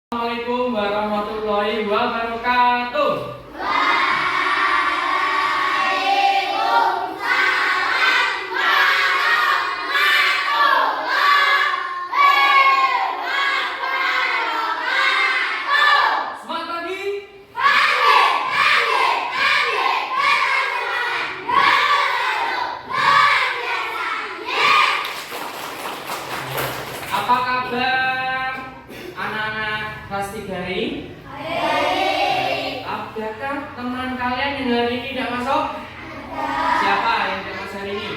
Assalamualaikum warahmatullahi wabarakatuh. Semangat pagi. Apa kabar anak-anak kelas 3 ini? Adakah teman kalian yang hari ini tidak masuk? Siapa yang tidak masuk hari ini?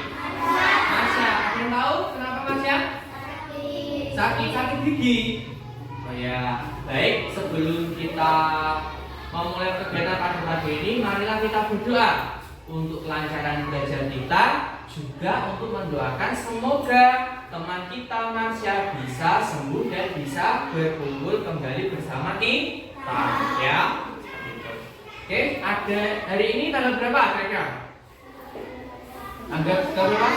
Masya. Ada yang tahu kenapa Masya? Sakit gigi. Oh ya, baik. Sebelum kita memulai kegiatan pada pagi ini, marilah kita berdoa untuk kelancaran belajar kita, juga untuk mendoakan semoga teman kita Marsha bisa sembuh dan bisa berkumpul kembali bersama kita, ya. Oke, ada hari ini tanggal berapa kira-kira? Tanggal berapa?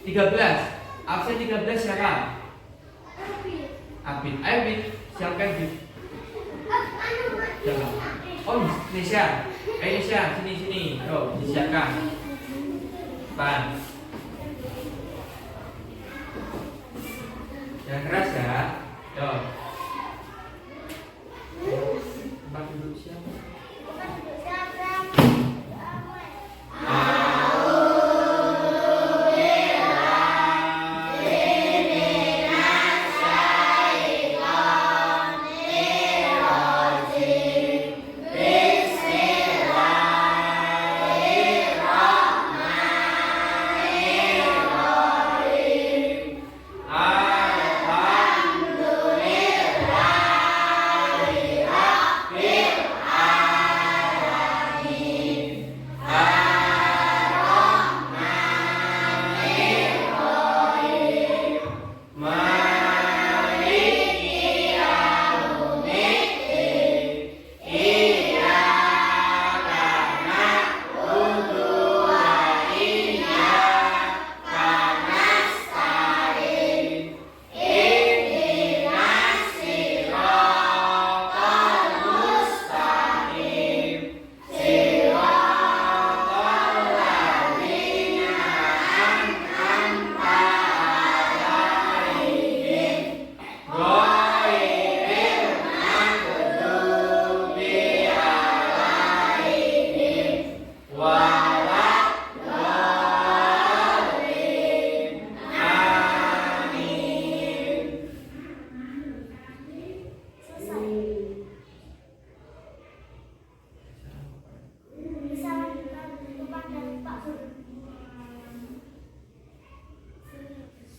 13. Absen 13 siapa? Abid. Ayo Bid, siapkan Bid. Oh, Nisha. Nisha, sini. Oh, disiapkan. Pan. Yang keras ya. Yo. Tempat duduk siapa?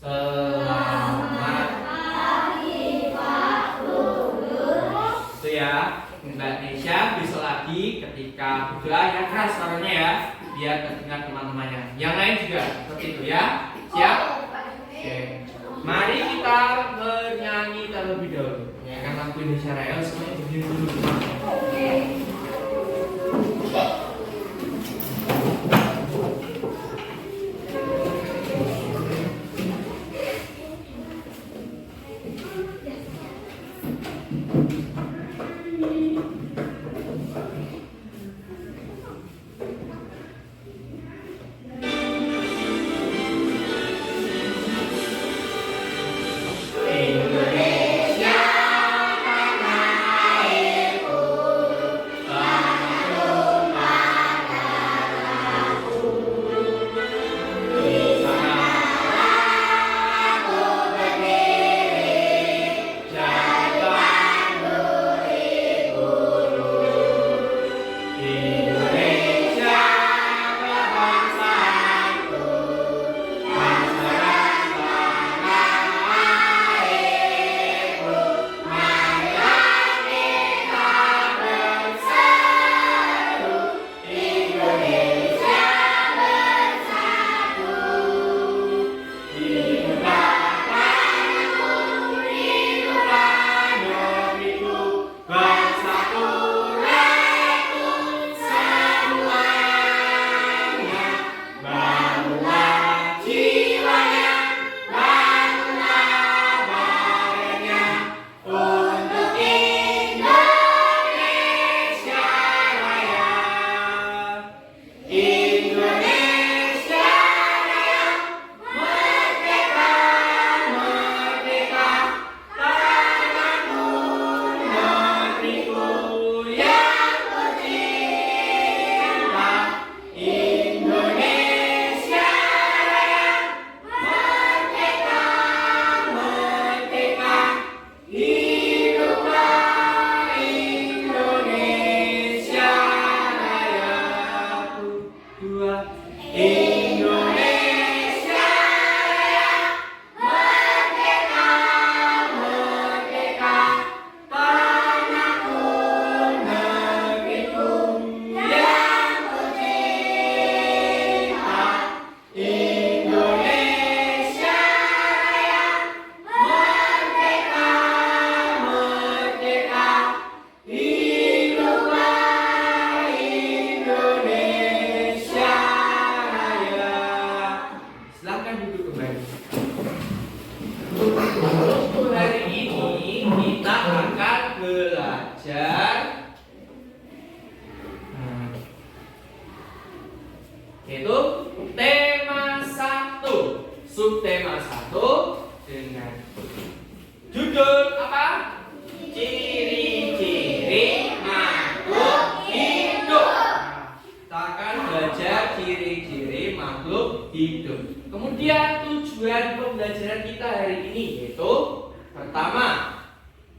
Selamat pagi Pak Guru. Itu ya, Mbak Nisha besok lagi ketika berdoa yang keras suaranya ya, biar terdengar teman-temannya. Yang lain juga seperti itu ya. Siap? Oke. Mari kita bernyanyi terlebih dahulu. Menyanyikan lagu Indonesia Raya, semuanya berdiri dulu. Oke. Indonesia tanah airku, belajar. Itu tema 1, subtema 1 dengan judul apa? Ciri-ciri makhluk hidup. Kita akan belajar ciri-ciri makhluk hidup. Kemudian tujuan pembelajaran kita hari ini yaitu pertama,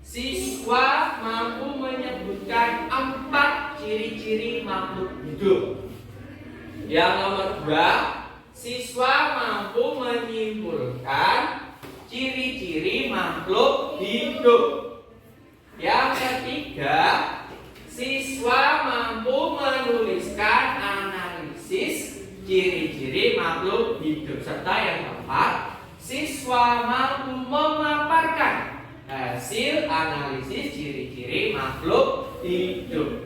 siswa mampu menyebutkan 4 ciri-ciri makhluk hidup. Yang nomor 2, siswa mampu menyimpulkan ciri-ciri makhluk hidup. Yang ketiga, siswa mampu menuliskan analisis ciri-ciri makhluk hidup. Serta yang keempat, siswa mampu memaparkan hasil analisis ciri-ciri makhluk hidup.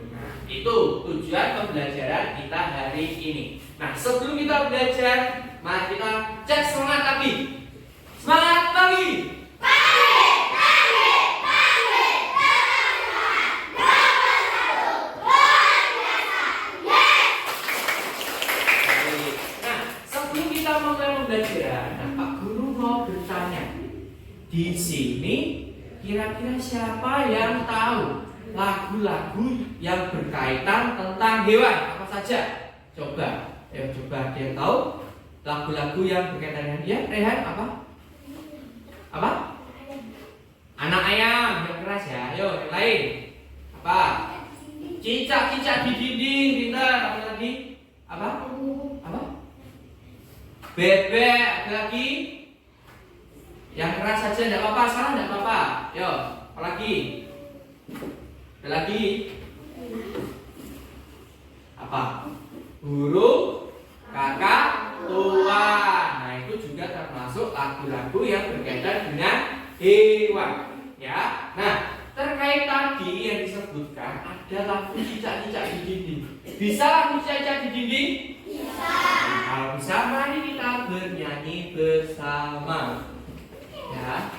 Itu tujuan pembelajaran kita hari ini. Nah, sebelum kita belajar, mari kita cek semangat pagi. Semangat pagi. Nah, sebelum kita mulai pembelajaran, Pak Guru mau bertanya. Di sini kira-kira siapa yang tahu lagu-lagu yang berkaitan tentang hewan apa saja? Coba ada yang tahu lagu-lagu yang berkaitan dengan dia? Rehan apa? Apa? Anak ayam yang keras ya. Ayo yang lain. Apa? Cicak-cicak di dinding. Pintar. Apa lagi? Apa? Apa? Bebek. Ada lagi? Yang keras saja tidak apa-apa. Salah tidak apa-apa. Yo. Apa lagi? Ada lagi? Apa? Burung kakak tua. Nah, itu juga termasuk lagu-lagu yang berkaitan dengan hewan. Ya. Nah, terkait tadi yang disebutkan ada lagu cicak-cicak di dinding. Bisa lagu cicak di dinding? Bisa. Kalau bisa, mari kita bernyanyi bersama. Ya.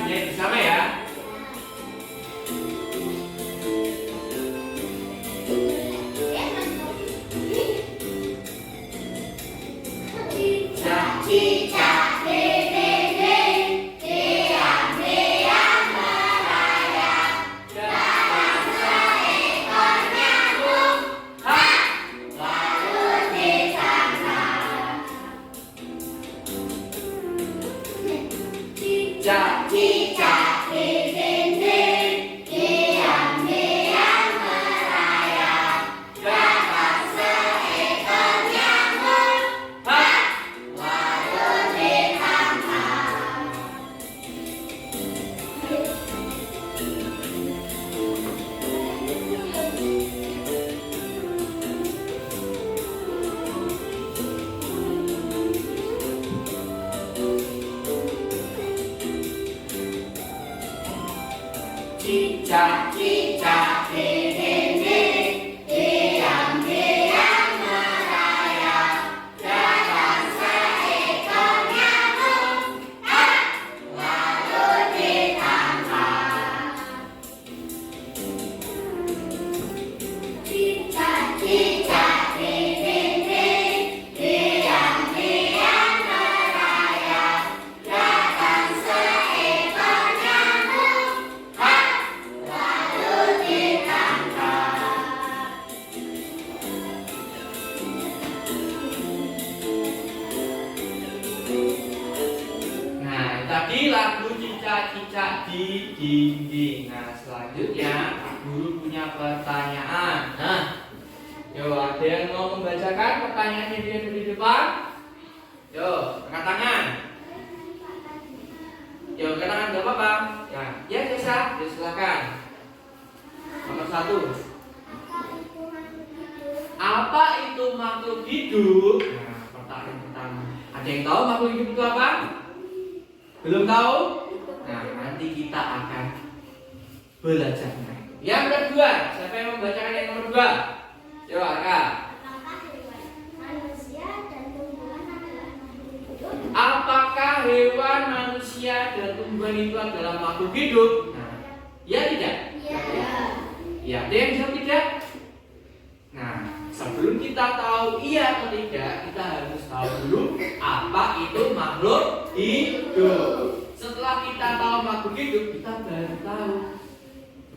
Bersama ya. Cicak-cicak dinding, diam-diam merayap, dapat seekor nyamuk, lalu ditangkap. Cicak-cicak di dinding, diam-diam merayap, dapat seekor nyamuk, lalu ditangkap. Cicak-cicak di dinding, diam-diam merayap, dapat seekor nyamuk, lalu ditangkap. Cicak-cicak di dinding, diam-diam merayap, dapat seekor nyamuk, lalu ditangkap. Nah, tadi lagu cicak-cicak di dinding. Nah, selanjutnya Pak Guru punya pertanyaan. Nah, yo, ada yang mau membacakan pertanyaannya di depan? Yo, angkat tangan. Yo, angkat tangan nggak apa-apa. Ya, bisa. Ya, silakan. Nomor 1. Apa itu makhluk hidup? Nah, pertanyaan pertama. Ada yang tahu makhluk hidup itu apa? Belum tahu? Nah, nanti kita akan belajarnya. Yang kedua, siapa yang membacakan yang kedua. Coba Raka. Apakah hewan, manusia, dan tumbuhan itu adalah makhluk hidup? Nah, ya tidak? Ya, ada yang jawab tidak? Nah, sebelum kita tahu iya atau tidak, kita harus tahu dulu apa itu makhluk hidup. Setelah kita tahu makhluk hidup, kita baru tahu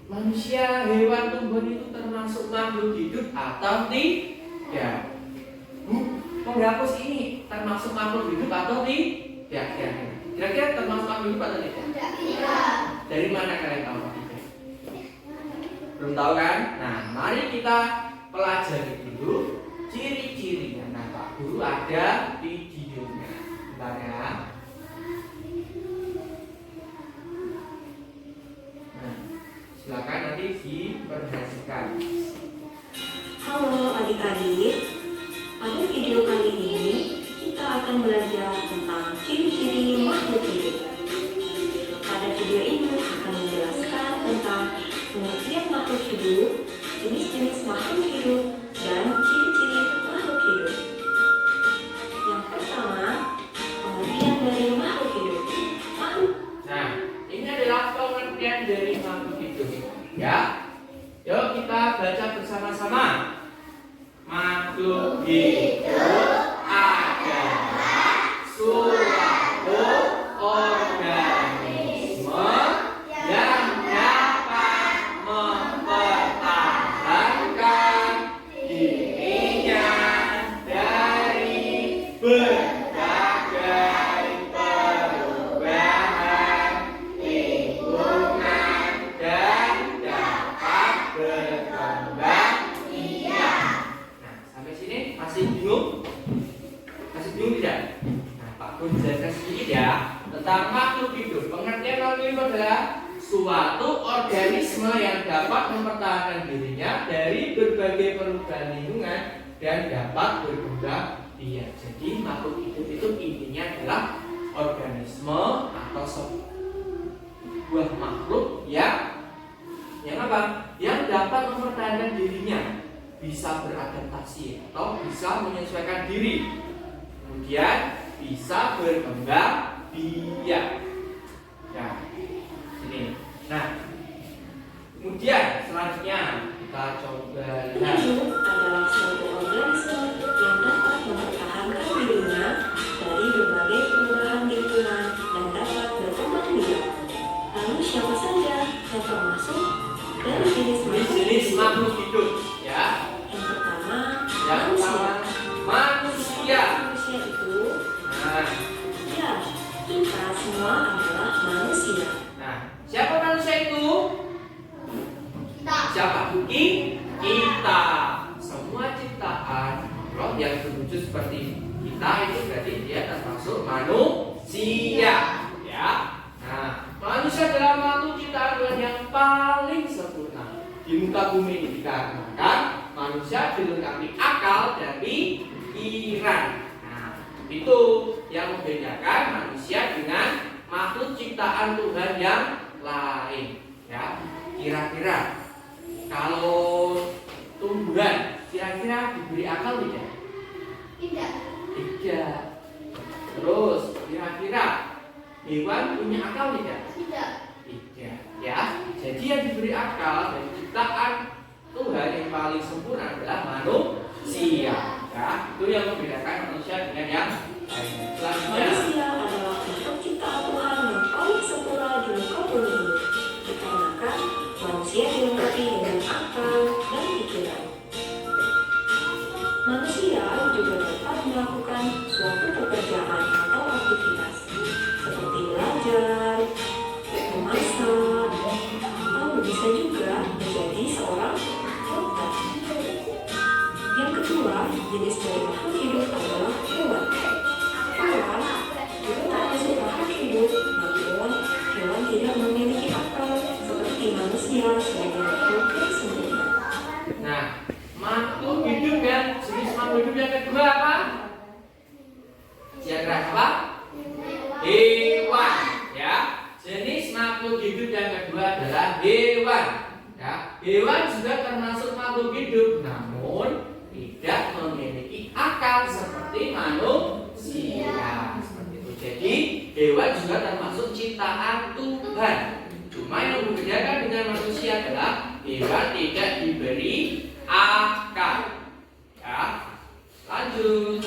manusia, hewan, tumbuhan itu termasuk makhluk hidup atau tidak. Penghapus ini termasuk makhluk hidup atau tidak? Kira-kira termasuk makhluk hidup atau tidak? Tidak. Dari mana kalian tahu tidak? Belum tahu kan? Nah, mari kita pelajari dulu ciri-cirinya. Nah, Pak Guru ada videonya. Bentar ya. Nah, silakan nanti diperhatikan. Halo adik-adik. Pada video kali ini kita akan belajar tentang ciri-ciri makhluk hidup. Pada video ini akan menjelaskan tentang pengertian makhluk hidup, jenis-jenis makhluk hidup, dan ciri-ciri makhluk hidup. Yang pertama, pengertian dari makhluk hidup. Nah, ini adalah pengertian dari makhluk hidup. Ya, yuk kita baca bersama-sama. Makhluk hidup adalah suatu organisme yang dapat mempertahankan dirinya dari berbagai perubahan lingkungan dan dapat berkembang biak. Sampai sini masih bingung? Masih bingung tidak? Nah, Pak Guru jelaskan sedikit ya tentang makhluk hidup. Pengertian makhluk hidup adalah suatu organisme yang dapat mempertahankan dirinya dari berbagai perubahan lingkungan dan dapat berkembang biak. Jadi makhluk hidup itu intinya adalah organisme atau sebuah makhluk yang apa? Yang dapat mempertahankan dirinya, bisa beradaptasi atau bisa menyesuaikan diri, kemudian bisa berkembang biak. Nah, ini. Nah, kemudian selanjutnya kita coba lihat. Hidup adalah suatu organisme yang dapat mempertahankan dirinya dari berbagai perubahan lingkungan dan dapat berkembang biak. Lalu siapa saja yang termasuk dari jenis makhluk hidup? Ya. Yang pertama, manusia. Manusia itu, Nah, ya, kita semua adalah manusia. nah, siapa manusia itu? Siapa? Kita. Semua ciptaan Allah yang berwujud seperti kita itu berarti dia termasuk manusia. Ya. Nah, manusia adalah makhluk ciptaan Tuhan yang paling sempurna di muka bumi ini dikarenakan manusia dilengkapi akal dan pikiran. Nah, itu yang membedakan manusia dengan makhluk ciptaan Tuhan yang lain. Ya, kira-kira kalau tumbuhan kira-kira diberi akal tidak? Tidak. Terus kira-kira hewan punya akal tidak? Tidak. Ya, jadi yang diberi akal dan ciptaan Tuhan yang paling sempurna adalah manusia. Ya, itu yang membedakan manusia dengan yang lain. Manusia adalah makhluk ciptaan Tuhan yang paling sempurna di muka bumi ini, dikarenakan manusia dilengkapi dengan akal dan pikiran. Manusia juga dapat melakukan suatu pekerjaan atau aktivitas seperti belajar, memasak, atau bisa juga menjadi seorang dokter. Yang kedua, jenis dari makhluk hidup adalah hewan. Hewan juga termasuk makhluk hidup, namun hewan tidak memiliki akal seperti manusia sebagai makhluk yang sempurna. Nah, makhluk hidup yang jenis makhluk hidup yang kedua apa? Kira-kira apa? Hewan. Ya, jenis makhluk hidup yang kedua adalah hewan. Ya, hewan Hewan juga termasuk makhluk hidup, namun tidak memiliki akal seperti manusia. Seperti itu. Jadi hewan juga termasuk ciptaan Tuhan. Cuma yang membedakan dengan manusia adalah hewan tidak diberi akal. Ya, lanjut.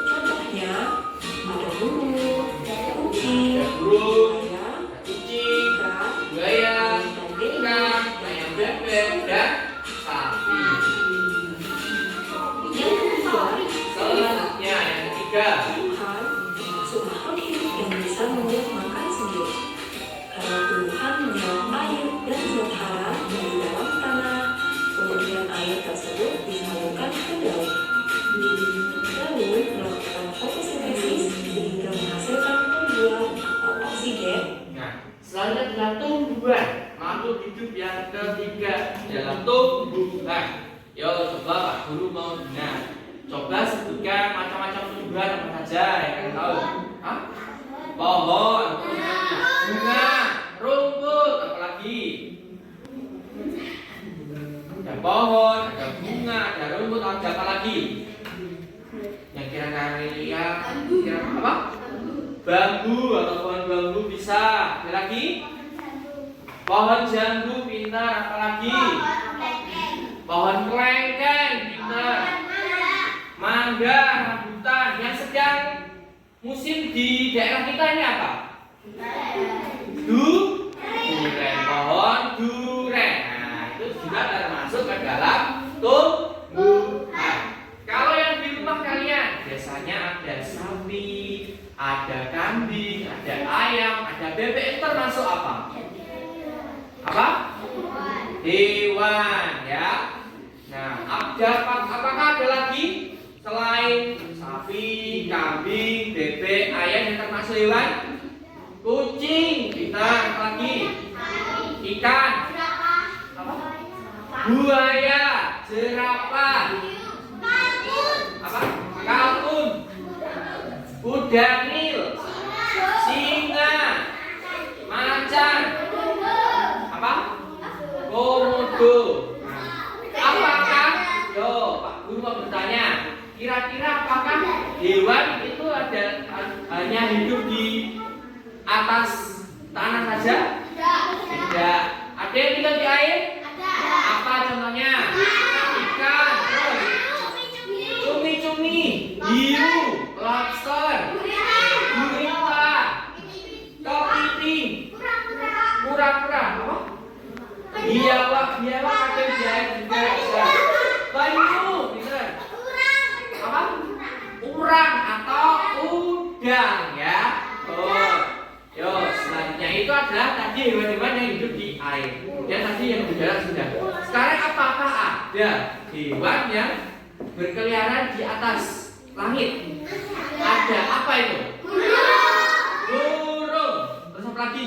Contohnya, ada burung, kucing, Ada burung, ayam, ada kucing, ikan, buaya, ikan, ayam bebek, dan sapi. yang kedua, Selanjutnya yang ketiga, Tuhan termasuk makhluk hidup yang bisa membuat makan sendiri. Karena Tuhan menyerap air dan zat hara dari dalam tanah, kemudian air tersebut disalurkan ke daun. Lalu melakukan fotosintesis sehingga menghasilkan pembuat atau oksigen. nah, selanjutnya adalah tumbuhan. Makhluk hidup yang ketiga adalah tumbuhan. Yo, coba Pak Guru mau dengar. Coba sebutkan macam-macam tumbuhan apa saja yang kalian tahu. Hah? Pohon, bunga, rumput, apa lagi? Ada pohon, ada bunga, ada rumput, ada apa lagi? Yang kira-kira apa? Bambu atau pohon bambu bisa. Ada lagi? Pohon jambu pintar, apa lagi? Pohon kelengkeng pintar. Mangga, rambutan. Yang sedang musim di daerah kita ini apa? Duren, pohon duren. Nah, itu juga termasuk ke dalam tumbuhan. Kalau yang di rumah kalian biasanya ada sapi, ada kambing, ada ayam, ada bebek, itu termasuk apa? Apa? Hewan, ya. Nah, apakah ada lagi selain sapi, kambing, bebek, ayam yang termasuk hewan? Kucing, kita apa lagi? Ikan, apa? Buaya, jerapah, apa? Kalkun, kuda nil, singa, macan, apa? Komodo. Apakah? Yo, Pak Guru mau bertanya. Kira-kira apakah hewan itu hanya hidup di atas tanah saja? Tidak. Ada yang tinggal di air? Apa contohnya? Ikan, cumi-cumi, hiu, lobster, gurita, kepiting, kura-kura, apa? Biawak ada di air juga. Banyu, bisa. Apa? Urang atau udang, ya. Oh. Yo, selanjutnya itu adalah tadi hewan-hewan yang hidup di air. Dan tadi yang di darat sudah. Sekarang apakah ada hewan yang berkeliaran di atas langit? Ada apa itu? Burung. Terus apa lagi?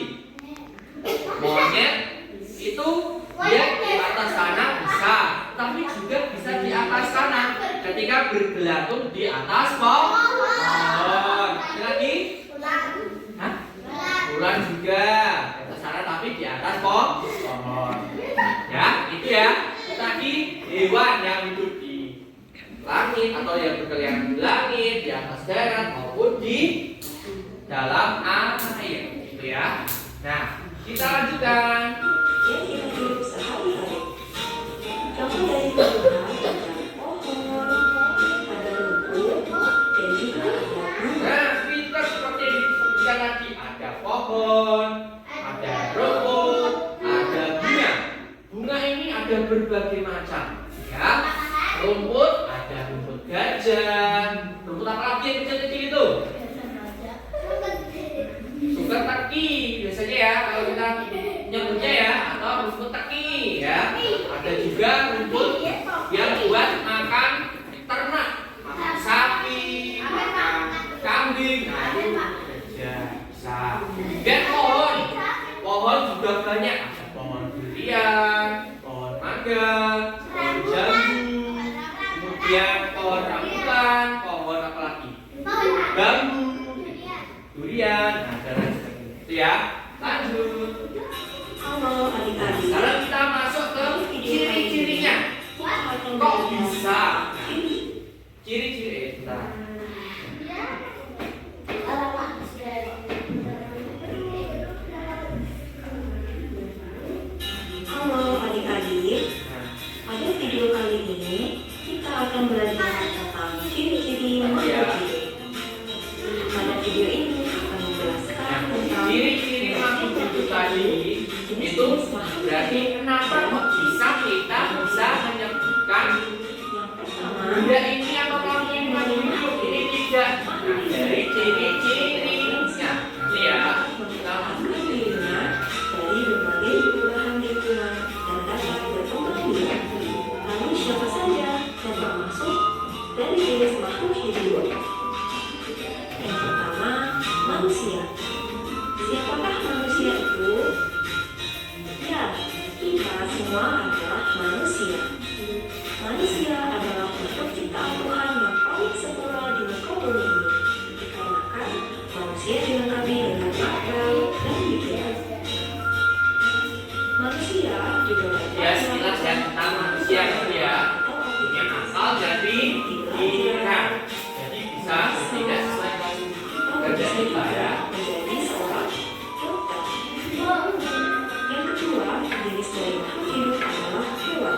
Monyet. Itu dia di atas tanah bisa, tapi juga bisa di atas tanah ketika bergelantung di atas pohon. Ada lagi? Hah? Bulan juga di atas tanah tapi di atas pohon. Ya, itu ya. Tadi hewan yang hidup di langit atau yang berkeliaran di langit, di atas darat maupun di dalam air, gitu ya. Nah, kita lanjutkan. Yang kita hidup sehari-hari. Contoh dari tumbuhan ada pohon, ada rumput, dan juga ada bunga. Nah, pintar seperti yang disebutkan tadi. Ada pohon, ada rumput, ada bunga. Bunga ini ada berbagai macam, ya. Rumput ada rumput gajah. Rumput apa lagi yang kecil-kecil itu? Sugar teki biasanya ya kalau kita nyebutnya ya, atau rumput teki ya. Ada juga rumput yang buat makan ternak, makan sapi, makan kambing, nah itu bisa. Dan pohon juga banyak. Ada pohon durian, pohon mangga, pohon jambu, kemudian pohon rambutan, pohon apa lagi? Bambu, durian, nah dan lain sebagainya. Itu ya. Lanjut. Halo adik-adik. Sekarang kita masuk ke ciri-cirinya. Kok bisa? Ciri-ciri bentar. Halo adik-adik, pada video kali ini kita akan belajar tentang ciri-ciri makhluk hidup. Pada video ini akan menjelaskan tentang Ciri-ciri makhluk hidup tadi itu berarti kenapa kok bisa kita bisa menyebutkan yang pertama. benda ini atau makhluk hidup ini tidak. Nah, dari ciri-cirinya ini ya. Kita Menciptakan dirinya dari berbagai perubahan lingkungan dan dapat berkembang biak. Lalu siapa saja yang termasuk dari jenis makhluk hidup? Yang pertama, manusia. Siapakah manusia itu? Ya, kita semua adalah manusia. Manusia adalah makhluk ciptaan Tuhan yang paling sempurna di muka bumi ini. Dikarenakan manusia dilengkapi dengan akal dan pikiran. Manusia juga ya sekilas ya tentang manusia itu ya punya akal jadi pikiran. Jadi bisa tidak sesuai kerja kita ya. menjadi seorang dokter. Yang kedua, jenis dari makhluk hidup adalah hewan.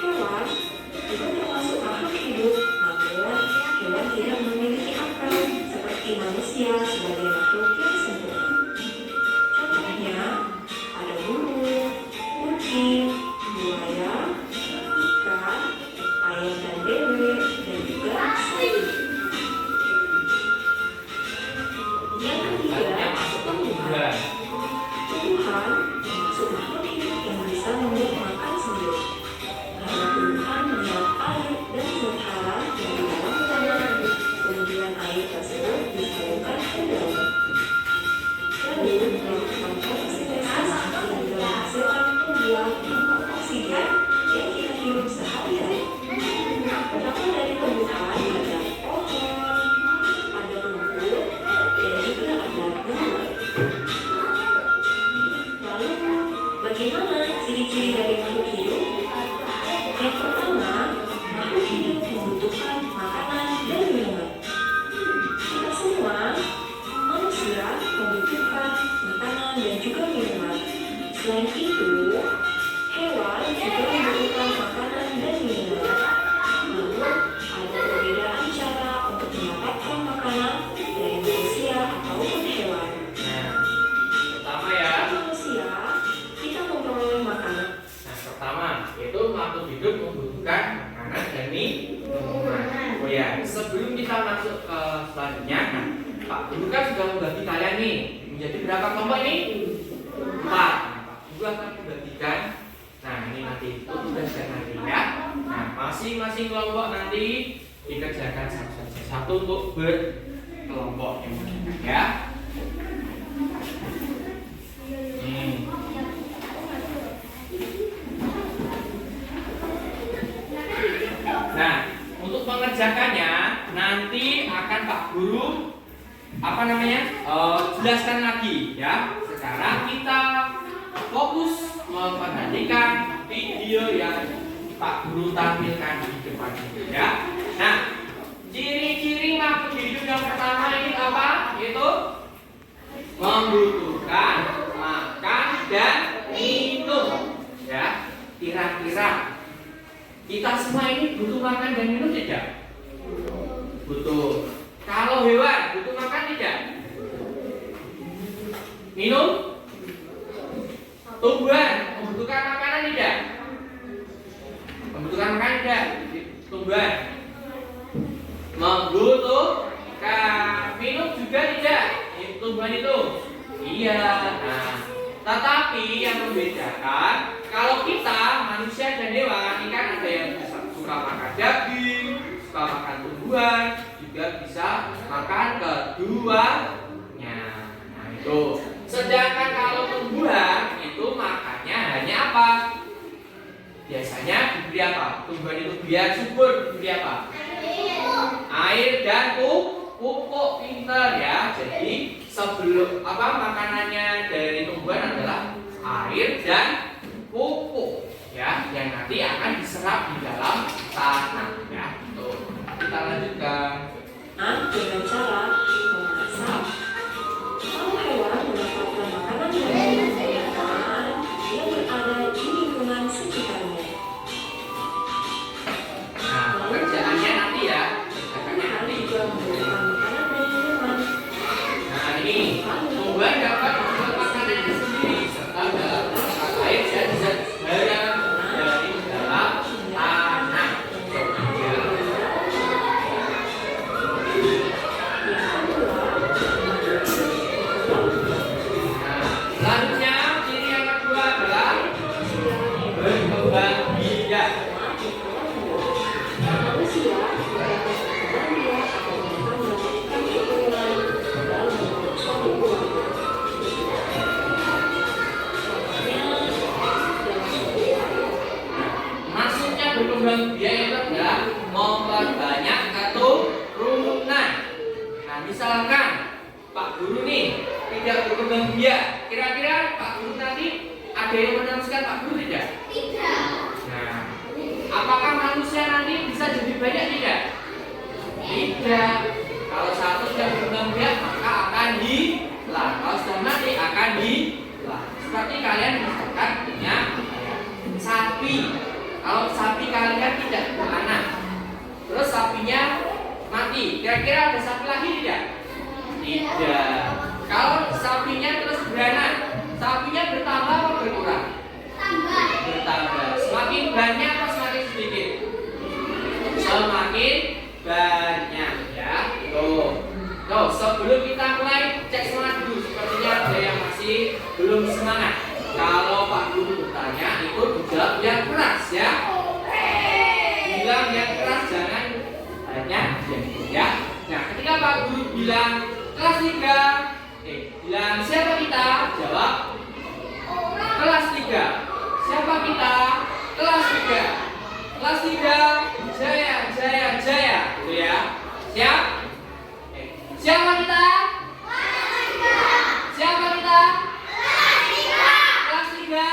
Hewan juga termasuk makhluk hidup, namun hewan tidak memiliki akal seperti manusia sebagai makhluk yang sempurna. Contohnya, ada burung, kucing, buaya, ikan, ayam dan bebek, dan juga sapi. Yang ketiga, Artinya masuk ke tumbuhan. tumbuhan termasuk makhluk hidup yang bisa memberi makan sendiri. Karena tumbuhan menyerap air dan zat hara yang di dalam tanah, kemudian air tersebut disalurkan ke daun. Lalu melakukan fotosintesis yang juga menghasilkan pembuat oksigen yang kita hirup sehari-hari. Beberapa dari tumbuhan ada pohon, ada rumput, dan juga ada bunga. Lalu, bagaimana ciri-ciri dari makhluk hidup? Yang pertama, makhluk hidup membutuhkan makanan dan minuman. Kita semua, manusia, membutuhkan makanan dan juga minuman. Selain itu, hewan juga membutuhkan makanan dan minuman. Lalu, ada perbedaan cara untuk mendapatkan makanan dari manusia ataupun hewan. Nah, pertama ya. Manusia, kita memperoleh makanan. Nah, pertama itu makhluk hidup membutuhkan makanan dan minuman. Oh ya, sebelum kita masuk ke selanjutnya, nah, Pak Guru kan sudah membagi kalian nih menjadi berapa kelompok ini? 4. Nah, Pak Guru akan membagikan. Nah, ini nanti itu tugasnya nanti ya. Nah, masing-masing kelompok nanti dikerjakan satu untuk berkelompok yang berbeda ya. Nah, untuk mengerjakannya nanti akan Pak Guru jelaskan lagi ya. Sekarang kita fokus memperhatikan video yang Pak Guru tampilkan di depan ini ya. Nah, ciri-ciri makhluk hidup yang pertama ini apa? Yaitu membutuhkan makan dan minum ya. Kira-kira kita semua ini butuh makan dan minum tidak? Butuh. Kalau hewan butuh makan tidak? Minum? Tumbuhan membutuhkan makanan tidak? Membutuhkan makanan tidak? Tumbuhan membutuhkan minum juga tidak? Tumbuhan itu? Iya. Nah, tetapi yang membedakan kalau kita manusia dan hewan ini kan ada yang suka makan daging, suka makan tumbuhan, juga bisa makan keduanya. Nah itu. Sedangkan kalau tumbuhan itu makannya hanya apa? Biasanya diberi apa? Tumbuhan itu biar subur diberi apa? Air dan pupuk. Pinter ya. Jadi sebelum makanannya dari tumbuhan adalah air dan pupuk ya. yang nanti akan diserap di dalam tanah ya. Tuh, kita lanjutkan. Dengan cara memasak. Kalau hewan mendapatkan makanan dari tumbuhan yang berada di lingkungan sekitarnya. Nah, pekerjaannya nanti ya. Kerjaannya Tumbuhan nanti. juga membutuhkan makanan dari hewan. Nah, ini tumbuhan dapat membuat makanannya sendiri serta dalam proses air zat-zat barang dari dalam tanah. Ya. Selanjutnya, ciri yang kedua adalah berkembang biak. Manusia dapat berkembang biak atau mengembangkan keturunan dalam membentuk suatu keluarga. Maksudnya berkembang biak itu adalah memperbanyak keturunan. Nah, misalkan Pak Guru nih tidak berkembang biak, kira-kira Pak Guru nanti ada yang meneruskan Pak Guru tidak? Nah, apakah manusia nanti bisa jadi banyak tidak? Tidak. Kalau satu sudah berkembang biak maka akan hilang. Kalau sudah mati akan hilang. Seperti kalian misalkan punya sapi. Kalau sapi kalian tidak beranak, terus sapinya mati, kira-kira ada sapi lagi tidak? Tidak. Kalau sapinya terus beranak, sapinya bertambah atau berkurang? Bertambah. Semakin banyak atau semakin sedikit? Semakin banyak ya. Tuh, sebelum kita mulai cek semangat dulu. Sepertinya ada yang masih belum semangat. Kalau Pak Guru bertanya itu dijawab yang keras ya. Bilang yang keras, jangan banyak ya. Nah, ketika Pak Guru bilang kelas 3, bilang siapa kita? Jawab kelas 3. Siapa kita? Kelas 3. Kelas 3, Jaya, Jaya, Jaya. Gitu ya. Siap? Siapa kita? Siapa kita? Kelas 3.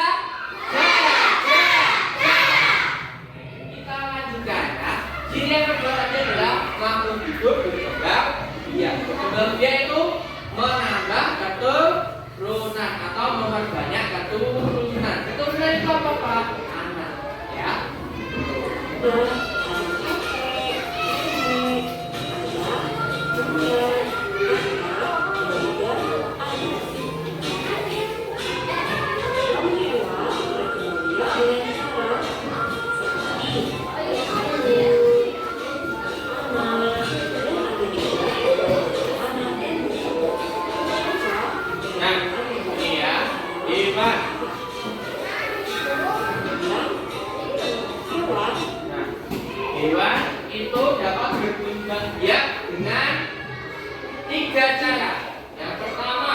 Jaya, Jaya, Jaya. Kita lanjutkan ya. Ciri yang kedua tadi adalah makhluk hidup berkembang biak. Berkembang biak itu menambah keturunan atau memperbanyak keturunan. Keturunan itu apa Pak? Anak ya. Nah, ini ya, hewan. Nah, hewan itu dapat berkembang biak dengan 3 cara. Yang pertama,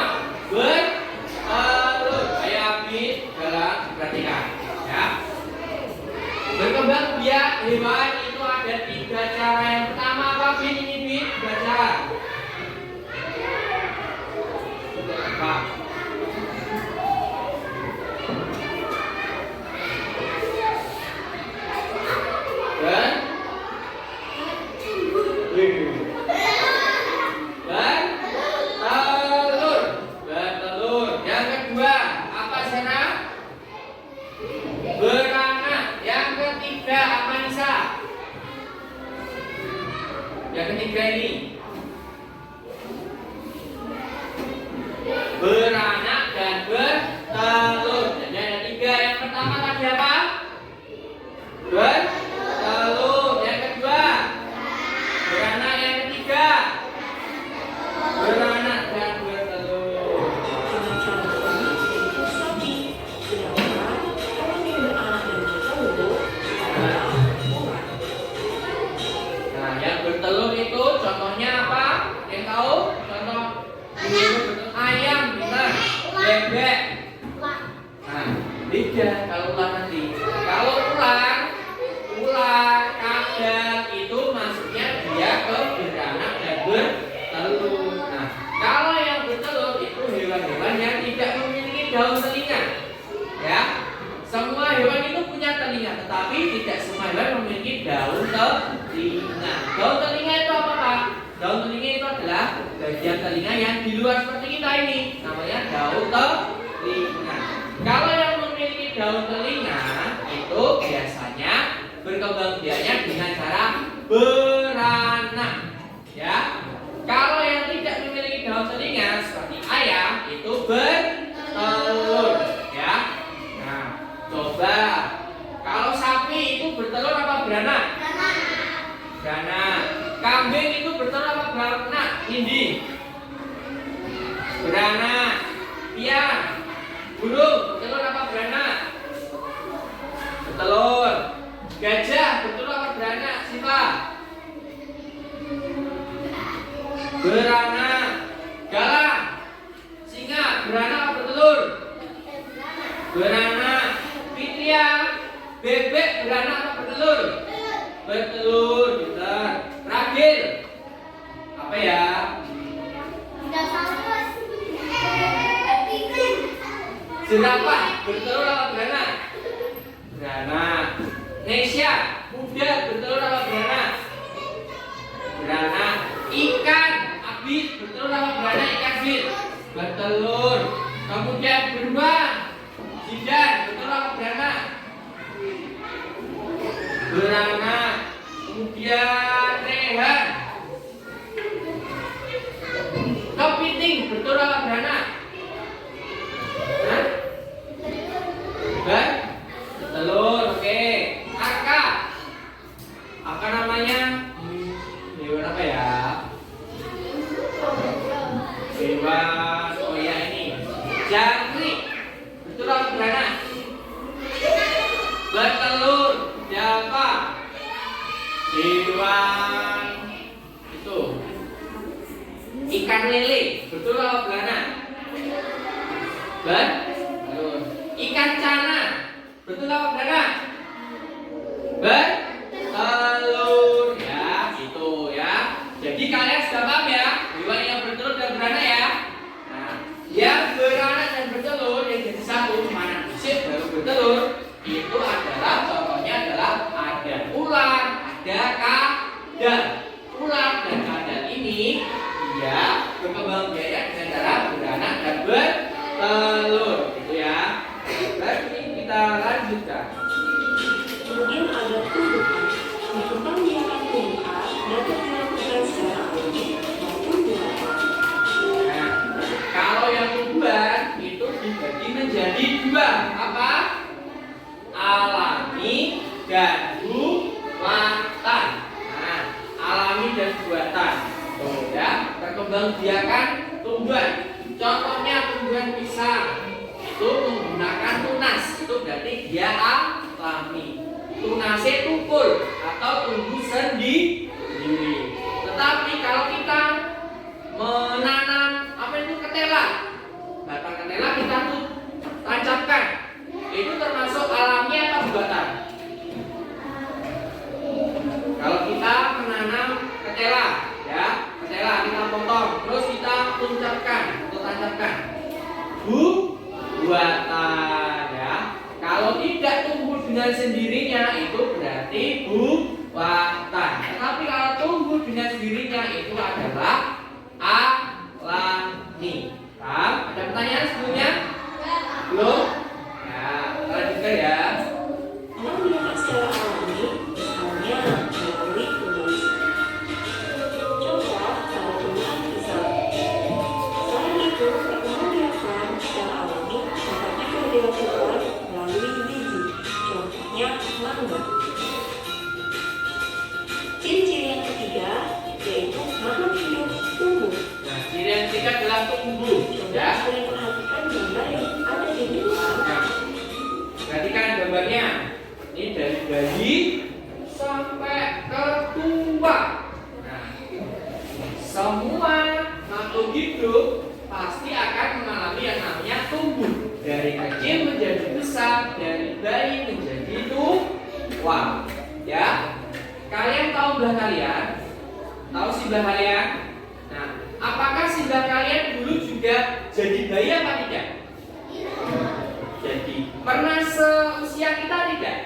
bertelur. Kayak Abi dalam perhatikan ya. Berkembang biak hewan itu ada 3 cara. Yang pertama apa Bin? Ini Bin, baca. Pak. Bertelur. Yang kedua, apa sana? Beranak. Yang ketiga, apa Nisa? Yang ketiga ini beranak dan bertelur. Jadi ada 3. Yang pertama tadi apa? Bertelur. Yang kedua beranak. Yang ketiga beranak dan bertelur. Dengan cara ini yaitu sapi, sedangkan hewan yang beranak dan bertelur adalah ular. Nah, yang bertelur itu contohnya tidak semua hewan memiliki daun telinga. Daun telinga itu apa, Pak? Daun telinga itu adalah bagian telinga yang di luar seperti kita ini. Namanya daun telinga. Kalau yang memiliki daun telinga itu biasanya berkembang biaknya dengan cara beranak. Ya. Kalau yang tidak memiliki daun telinga seperti ayam itu bertelur. Ya. Nah, coba kalau sapi itu bertelur apa beranak? Beranak. Kambing itu bertelur apa beranak? Indi. Beranak. Piang. Burung bertelur apa beranak? Bertelur. Gajah bertelur apa beranak? Siva. Beranak. Galang. Singa beranak apa bertelur? Beranak. Fitria. Bebek beranak apa bertelur? Bertelur. Benar. Ragil. Apa ya? Jerapah bertelur apa beranak? Beranak. Nesya, kuda bertelur apa beranak? Beranak. Ikan, abit bertelur apa beranak? Ikan bit bertelur. Kemudian beruang, jidan bertelur apa beranak? Beranak. Kemudian rehan, kepiting bertelur apa beranak? Bertelur, oke. Kakak, apa namanya? Hewan apa ya? Hewan, oh ya ini jangkrik. Bertelur apa beranak? Bertelur. Siapa? Hewan itu ikan lele. Bertelur apa beranak? Bertelur. Ikan cana. Betul apa beranak? Bertelur. Ya, itu ya. Jadi kalian sudah paham ya, hewan yang bertelur dan beranak ya. Nah, yang beranak dan bertelur yang jadi satu, mana bisik baru bertelur, itu adalah contohnya adalah ada ular, ada kadal. Ular dan kadal ini dia berkembang biak dengan cara beranak dan bertelur, gitu ya. Baik, kita lanjutkan. Kemudian ada tumbuhan. Perkembangbiakan tumbuhan dapat dilakukan secara alami maupun buatan. Nah, kalau yang tumbuhan itu dibagi menjadi dua, apa? Alami dan buatan. Nah, alami dan buatan. Tuh ya, perkembangbiakan tumbuhan. Contohnya tumbuhan pisang itu menggunakan tunas, itu berarti dia alami. Tunasnya tukul atau tumbuh sendiri. Tetapi kalau kita menanam apa itu ketela, batang ketela kita tuh tancapkan, itu termasuk alami atau buatan? Kalau kita menanam ketela, ya ketela kita potong, terus kita tancapkan, buatan ya. Kalau tidak tumbuh dengan sendirinya itu berarti buatan. Tetapi kalau tumbuh dengan sendirinya itu adalah alami. Paham? Ada pertanyaan sebelumnya? Belum? Ya, lanjutkan ya. Perkembangbiakan secara alami, misalnya melalui tunas. Contoh pada tumbuhan pisang. Selain itu, perkembangbiakan secara alami dapat juga dilakukan melalui biji. Contohnya mangga. Ciri-ciri yang ketiga yaitu makhluk hidup tumbuh. Nah, ciri yang ketiga adalah tumbuh. Ya. Kalian perhatikan gambar yang ada di depan. Nah, perhatikan gambarnya. Ini dari bayi sampai ke tua. Nah, semua makhluk hidup pasti akan mengalami yang namanya tumbuh. Dari kecil menjadi besar, dari bayi menjadi tua. Ya. Kalian tahu mbah kalian? Tahu simbah kalian? Nah, apakah simbah kalian dulu juga jadi bayi apa tidak? Jadi pernah seusia kita tidak?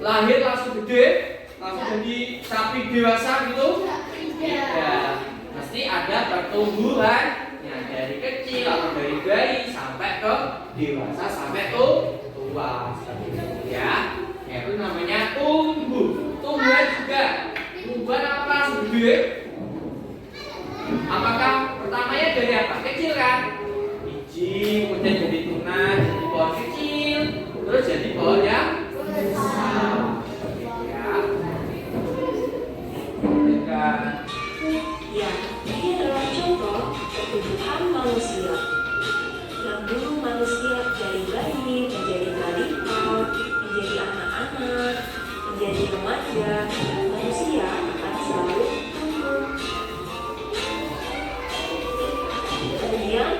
lahir langsung gede, langsung jadi sapi dewasa gitu? Tidak. Mesti ada pertumbuhan dari kecil atau dari bayi sampai ke dewasa sampai tua seperti itu ya. Itu namanya tumbuh. Tumbuhan juga. Tumbuhan apa langsung gede? Apakah pertamanya dari apa? Kecil kan? Biji, kemudian jadi tunas, jadi pohon kecil, terus jadi pohon yang besar. Ya. Ya, ini adalah contoh pertumbuhan manusia. Yang dulu manusia dari bayi menjadi balita, menjadi anak-anak, menjadi remaja, manusia akan selalu tumbuh. Kemudian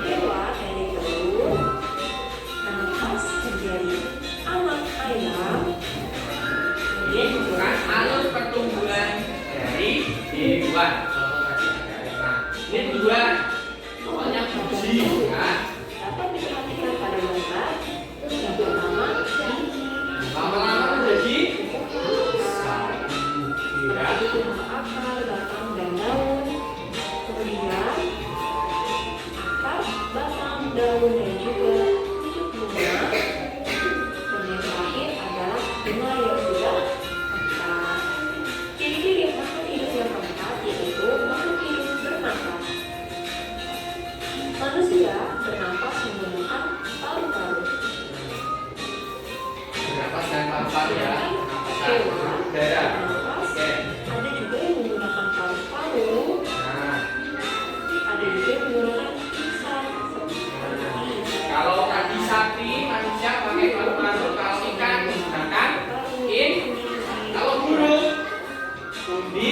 hewan dari telur menetas menjadi anak ayam. Kemudian Itu kan alur pertumbuhan dari hewan. Contoh tadi ada ayam. Nah, ini tumbuhan pokoknya biji kan. dapat diperhatikan pada gambar. Yang pertama, biji. Lama-lama menjadi besar. Ya. Akar, batang, dan daun. Kemudian akar, batang, daun, dan juga pucuk bunga. Dan yang terakhir adalah bunga yang sudah mekar. Ciri-ciri makhluk hidup yang keempat yaitu makhluk hidup bernafas. Manusia bernafas menggunakan paru-paru. Bernapas dan paru-paru ya. Pernapasan udara. Oke. Ada juga yang menggunakan paru-paru, Nah, ada juga yang menggunakan lisan seperti kalau tadi sapi, manusia pakai paru-paru. Kalau ikan menggunakan in. Kalau burung, duri,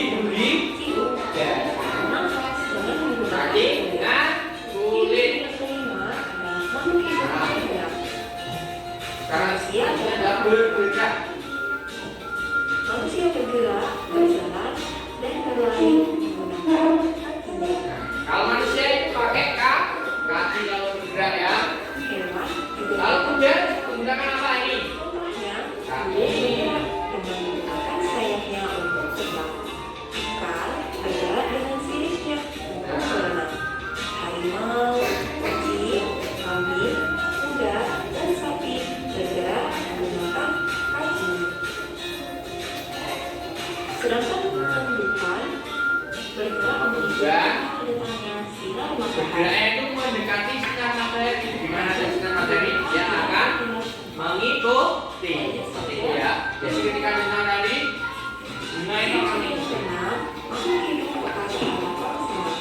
dan bernafas dengan menggunakan tadi dengan kulit. yang kelima adalah makhluk hidup bergerak. Karena sudah bergerak. Manusia bergerak, berjalan, dan berlari menggunakan kakinya. Nah, kalau manusia itu pakai kaki kalau bergerak ya. Hewan juga Lalu kemudian menggunakan apa ini? contohnya Kaki. bergerak dengan menggunakan sayapnya untuk terbang. Ikan bergerak dengan siripnya untuk berenang. Harimau, kucing, kambing, kuda, dan sapi bergerak menggunakan kakinya. Sedangkan tumbuhan bergerak mengikuti kedatangannya sinar matahari. Bergeraknya itu mendekati sinar matahari. Di mana ada sinar matahari, dia akan mengikuti. Seperti itu ya. Jadi ketika sinar tadi, bunga ini akan mengikuti. Makhluk hidup peka terhadap rangsangan.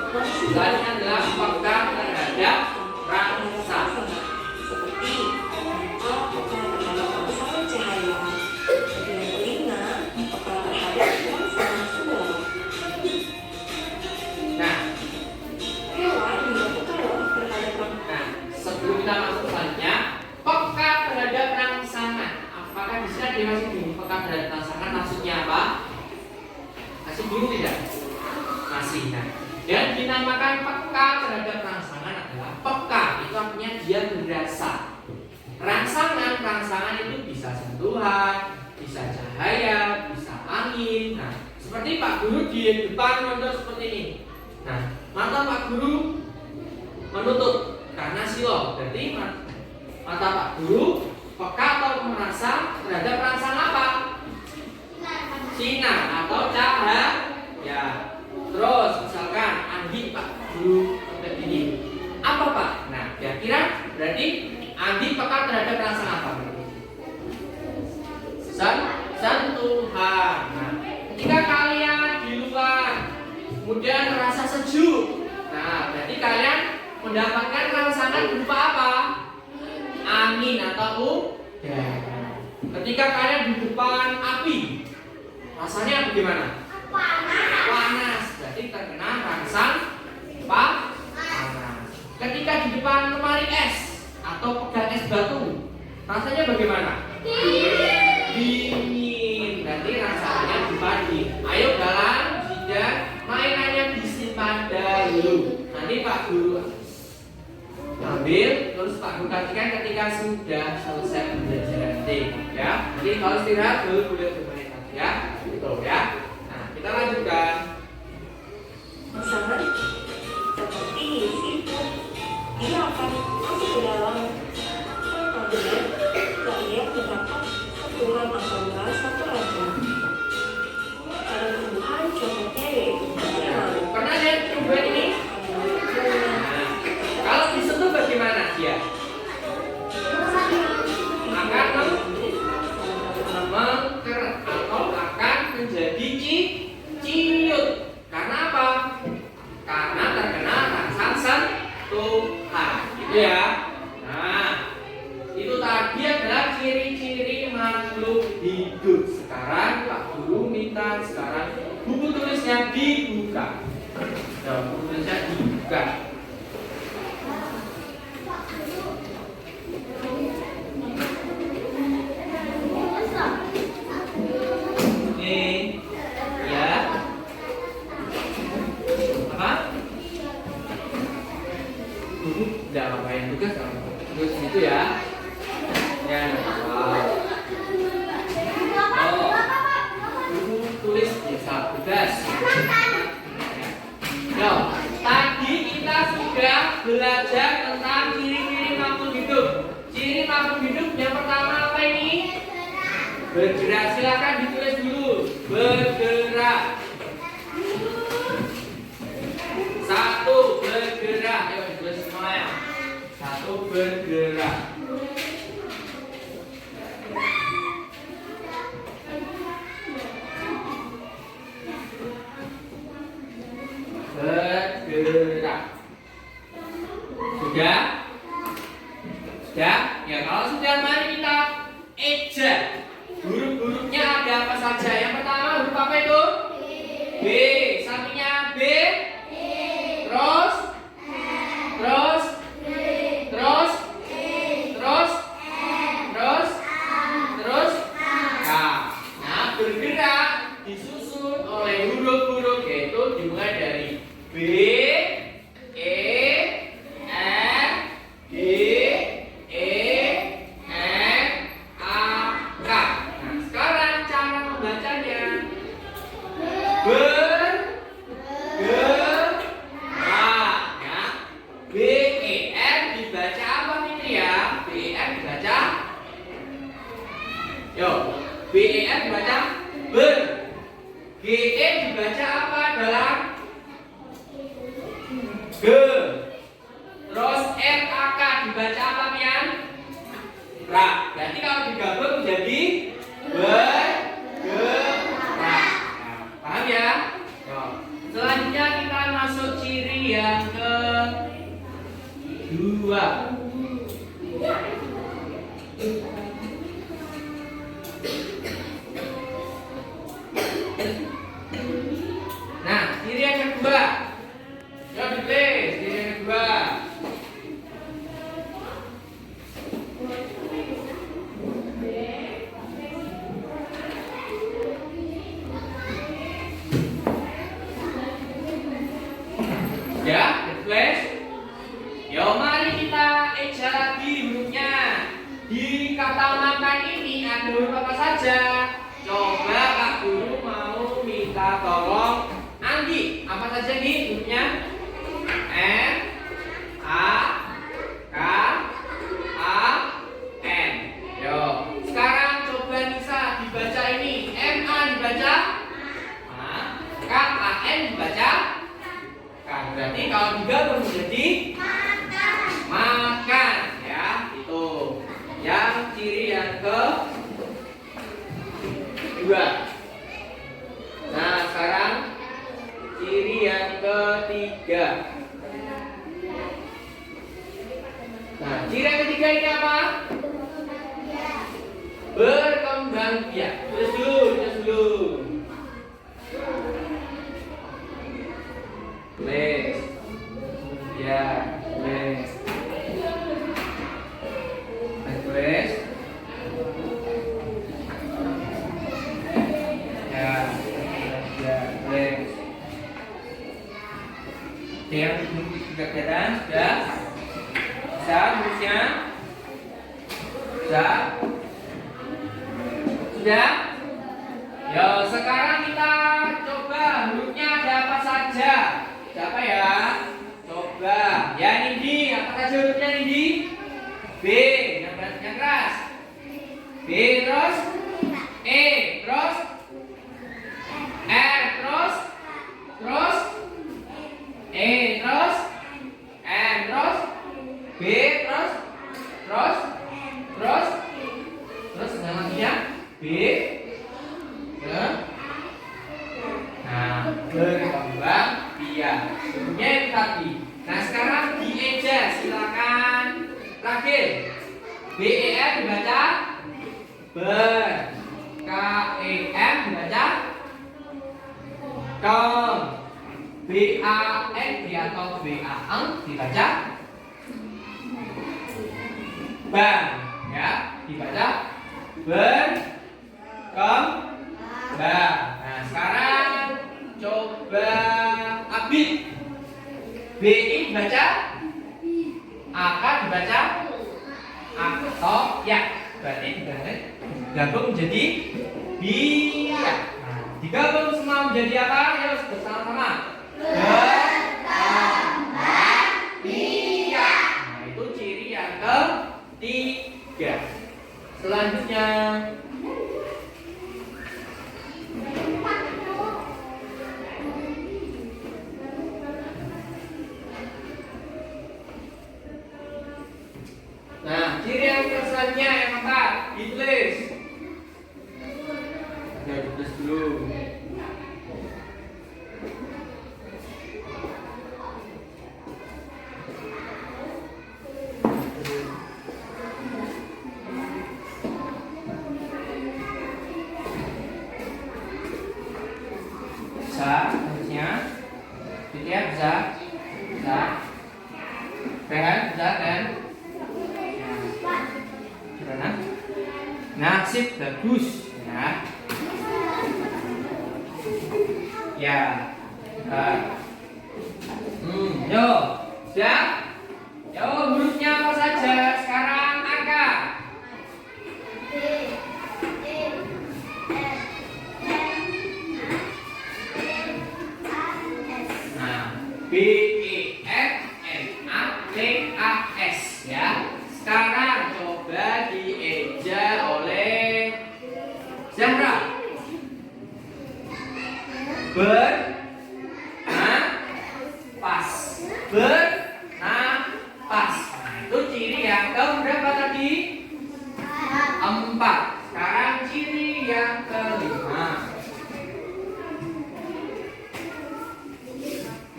Manusia Selanjutnya adalah peka terhadap rangsangan. seperti mata peka terhadap rangsangan cahaya, kemudian telinga peka terhadap rangsangan suara. Nah, Hewan juga peka loh terhadap rangsangan. nah, sebelum kita masuk selanjutnya, peka terhadap rangsangan. Apakah di sini dia masih bingung peka terhadap rangsangan maksudnya apa? Masih bingung tidak? Masih. Nah, dan dinamakan peka terhadap rangsangan adalah peka itu artinya dia berasa. Rangsangan itu bisa sentuhan, bisa cahaya, bisa angin. Nah, seperti Pak Guru di depan contoh seperti ini. Nah, mata Pak Guru menutup karena silau. Berarti mata Pak Guru peka atau merasa terhadap rangsangan apa? Sinar atau cahaya. Ya. Terus misalkan Andi Pak Guru seperti ini. Apa Pak? Nah, kira-kira berarti Andi peka terhadap rangsangan apa? Sentuhan. Nah, ketika kalian di luar kemudian merasa sejuk. Nah, berarti kalian mendapatkan rangsangan berupa apa? Angin atau udara. Ketika kalian di depan api, rasanya bagaimana? Panas. Berarti terkena rangsang panas. Ketika di depan lemari es atau pegang es batu, rasanya bagaimana? Dingin. Berarti rasanya dibanding. Ayo dalam sidang mainannya disimpan dahulu. Nanti Pak Guru ambil, terus Pak Guru kasihkan ketika sudah selesai pembelajaran nanti. Ya, jadi kalau istirahat boleh bermain lagi ya. Gitu ya. Nah, kita lanjutkan. Pasangan seperti siput, dia akan masuk ke dalam kabinet dan dia mendapat satuan atau enggak satu aja. Pada tumbuhan contohnya yaitu tanaman. Pernah lihat tumbuhan ini? Nah, kalau disentuh bagaimana dia? Akan mengkeret atau akan menjadi ciut. Karena apa? Karena terkena rasa sentuhan. Gitu ya. Nah, itu tadi adalah ciri-ciri makhluk hidup. Sekarang Pak Guru minta buku tulisnya dibuka. Nah, buku tulisnya dibuka. Ini ya. Apa? Udah ngapain tugas itu ya. Ya, wow. Buku tulis bisa tugas. Yo, tadi kita sudah belajar tentang ciri-ciri makhluk hidup. Ciri makhluk hidup yang pertama apa ini? Bergerak. Silakan ditulis dulu. Bergerak. Satu, bergerak. Ayo ditulis semuanya. Satu, bergerak. Bergerak. Sudah? Sudah? Ya, kalau sudah mari kita eja. Huruf-hurufnya ada apa saja? Yang pertama huruf apa itu? B. Sampingnya B. Terus Terus Terus Terus Terus Terus K. Nah, bergerak disusun oleh huruf-huruf, yaitu dimulai dari B, E, F, G, E, F, A, K. Nah, sekarang cara membacanya. Bergerak ya. B, E, F dibaca apa Fitri ya? B, E, F dibaca. Yo, B, E, F dibaca ber. G, E dibaca apa dalam? G. Terus R, A, K dibaca apa Mian? Ra. Berarti kalau digabung menjadi bergerak. Nah, paham ya? Yo. Selanjutnya kita masuk ciri yang kedua. Nah, ciri yang kedua. Ya, ditulis ciri yang kedua. Ya, ditulis. Yo, mari kita eja lagi hurufnya. Di kata makan ini ada huruf apa saja? Coba Kak Guru mau minta tolong Anggi. Apa saja nih hurufnya? M, A, K, A, N. Yo, sekarang coba Nisa dibaca ini. M, A dibaca A, K, A, N dibaca K. Berarti kalau digabung menjadi makan ya. Itu yang ciri yang kedua. Nah, sekarang ciri yang ketiga. Nah, ciri yang ketiga ini apa? Berkembang biak. Tulis dulu. Les. Ya, les. Les. Ya, les. Yang sudah kelihatan, sudah. Bisa tulisnya? Bisa. Sudah? Ya, sekarang kita coba hurufnya ada apa saja. Siapa ya? Coba. Ya, Nindi. Apa saja hurufnya, Nindi? B. Yang keras. B, terus E, terus R, terus E, terus M, terus B, terus yang selanjutnya B. Nah, berkembang biak. Hurufnya itu tadi. Nah, sekarang dieja, silakan. Terakhir, BER dibaca ber, KEM dibaca kem, BAN atau BAN dibaca bang, ya, dibaca ber, kem, bang. Nah, sekarang coba Abid. BI dibaca, AK dibaca atau ya, berarti gabung menjadi biak. Nah, digabung semua menjadi apa? Ayo bersama-sama. Berkembang biak. Nah, itu ciri yang ketiga. Selanjutnya, nah, ciri yang selanjutnya yang keempat ditulis. Ya, ditulis dulu. Bisa, harusnya. Bisa, bisa. Rehan, bisa, Rehan. Nasib bagus ya. Ya. Yo, siap? Yo, hurufnya apa saja? Sekarang angka. Nah, B E F N A T A S ya. Sekarang coba dieja oleh siapa? Bernapas. Bernapas. Nah, itu ciri yang keberapa tadi? 4. Sekarang ciri yang kelima.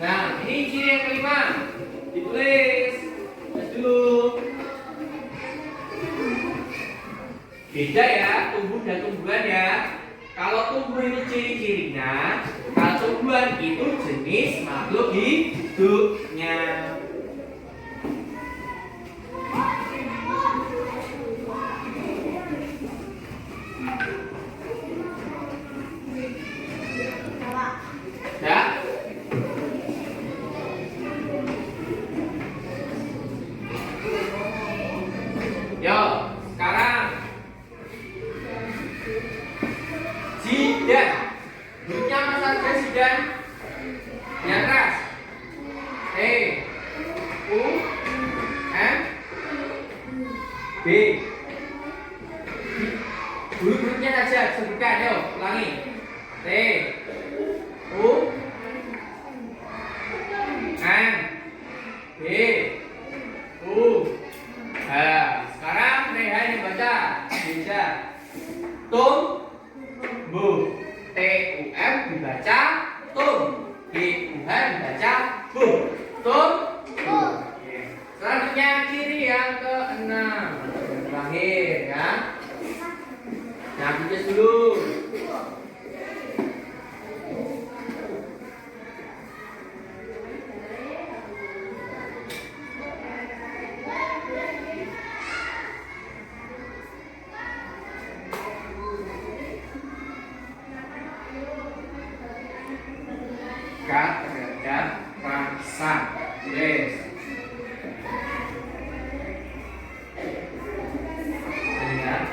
Nah, ini ciri yang kelima. Ditulis. Lihat dulu. Beda ya, tumbuh dan tumbuhan ya. Kalau tumbuh itu ciri-cirinya, kalau tumbuhan itu jenis makhluk hidupnya. Ya. Yo, sekarang Zidan. Hurufnya apa saja Zidan? Yang keras. E, U, M, B. Huruf-hurufnya saja sebutkan, yuk ulangi. T, U, M, B, U, H. Sekarang Rehan yang baca. Bisa. Tum, Bu, T-U-M dibaca tum, B-U-H dibaca bu, tum, bu. Selanjutnya ciri yang ke-6 yang terakhir ya. Nah, tulis dulu. Terhadap rasa. Yes. Ya.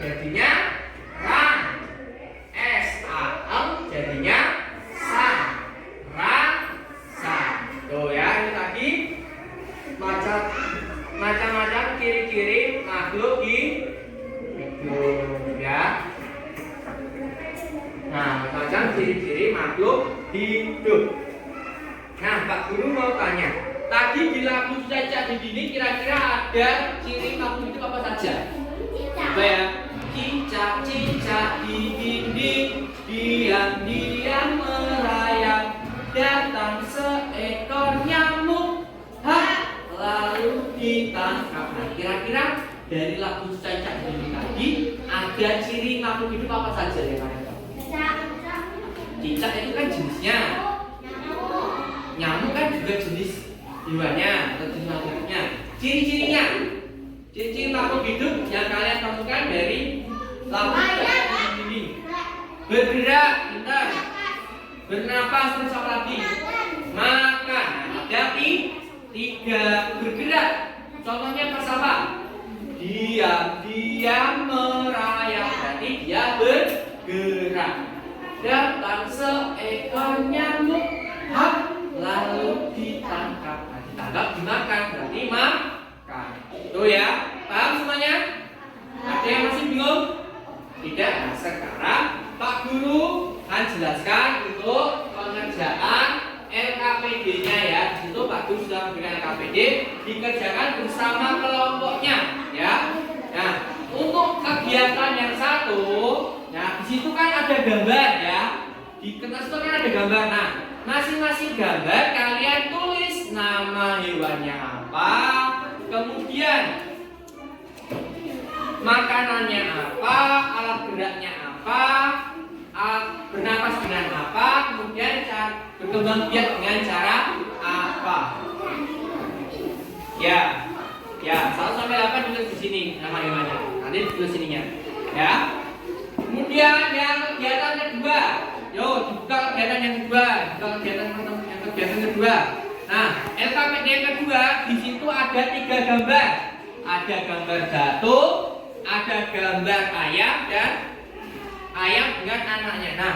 jadinya rang. S-A-M jadinya sang. Rasa. Tuh ya, ini tadi macam-macam ciri-ciri makhluk hidup ya. Nah, macam ciri-ciri makhluk hidup. Nah, Pak Guru mau tanya, tadi di lagu Caca di sini kira-kira ada ciri makhluk hidup apa saja? Apa ya? Cicak-cicak di dinding, diam-diam merayap, datang seekor nyamuk, lalu ditangkap. Nah, kira-kira dari lagu Caca di sini tadi ada ciri makhluk hidup apa saja yang kalian tahu? Cicak itu kan jenisnya, nyamuk kan juga jenis hewannya atau jenis makhluk hidupnya. Ciri-cirinya, ciri-ciri makhluk hidup yang kalian temukan dari lagu ini: bergerak, pintar, bernapas, terus apa lagi? Makan. Ada tiga bergerak. Contohnya pas apa? Diam-diam merayap, berarti dia bergerak. Datang seekor nyamuk, lalu ditangkap. Nah, ditangkap dimakan, berarti makan. Tuh ya, paham semuanya? Ada yang masih bingung? Tidak. Nah, sekarang Pak Guru akan jelaskan untuk pengerjaan LKPD-nya ya. Di situ Pak Guru sudah memberikan LKPD, dikerjakan bersama kelompoknya ya. Nah, untuk kegiatan yang satu, nah di situ kan ada gambar ya. Di kertas itu kan ada gambar. Nah, masing-masing gambar kalian tulis nama hewannya apa, kemudian makanannya apa, alat geraknya apa, alat bernapas dengan apa, kemudian berkembang biak dengan cara apa. Ya, 1 sampai 8 tulis di sini nama hewannya. Nanti tulis sininya. Ya. Kemudian yang kegiatan kedua, dibuka kegiatan yang kedua, kegiatan kedua. Nah, LKPD yang kedua di situ ada 3 gambar. Ada gambar batu, ada gambar ayam dan ayam dengan anaknya. Nah,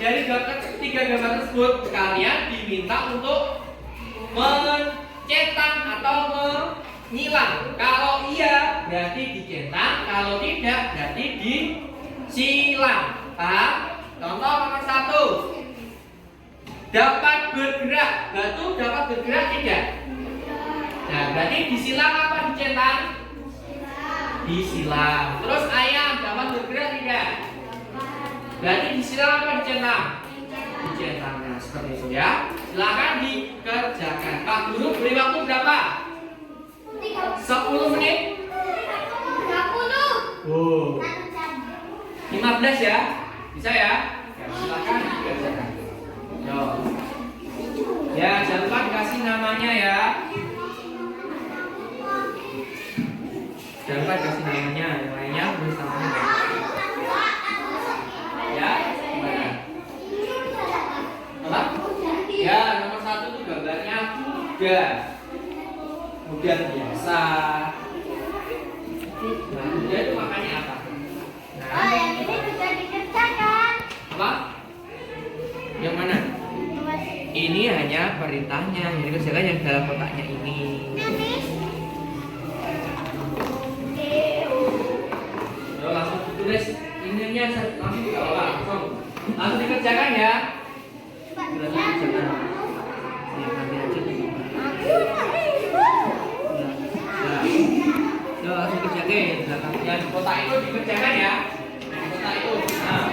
dari 3 gambar tersebut kalian diminta untuk mencetak atau menyilang. Kalau iya berarti dicetak, kalau tidak berarti disilang. Paham? Contoh nomor 1. Dapat bergerak. Batu dapat bergerak tidak? Nah, berarti disilang apa dicetak? Disilang. Terus ayam dapat bergerak tidak? Berarti disilang apa dicetak? Dicetak. Nah, seperti itu ya. Silakan dikerjakan. Pak Guru beri waktu berapa? 10 menit. 30. 15 ya. Bisa ya? Ya, silakan dikerjakan. Ya, jangan lupa dikasih namanya ya. Jangan lupa dikasih namanya, yang lainnya tulis namanya. Ya, gimana? Apa? Ya, nomor 1 itu gambarnya kuda. Kuda biasa. Nah, kuda itu makannya apa? Nah, yang ini sudah dikerjakan. apa? Yang mana? Ini hanya perintahnya, yang dikerjakan yang dalam kotaknya ini. Langsung ditulis ininya langsung dikerjakan ya. Nanti aja langsung kerjakan. Yang kotak itu dikerjakan ya. Kotak itu. Nah,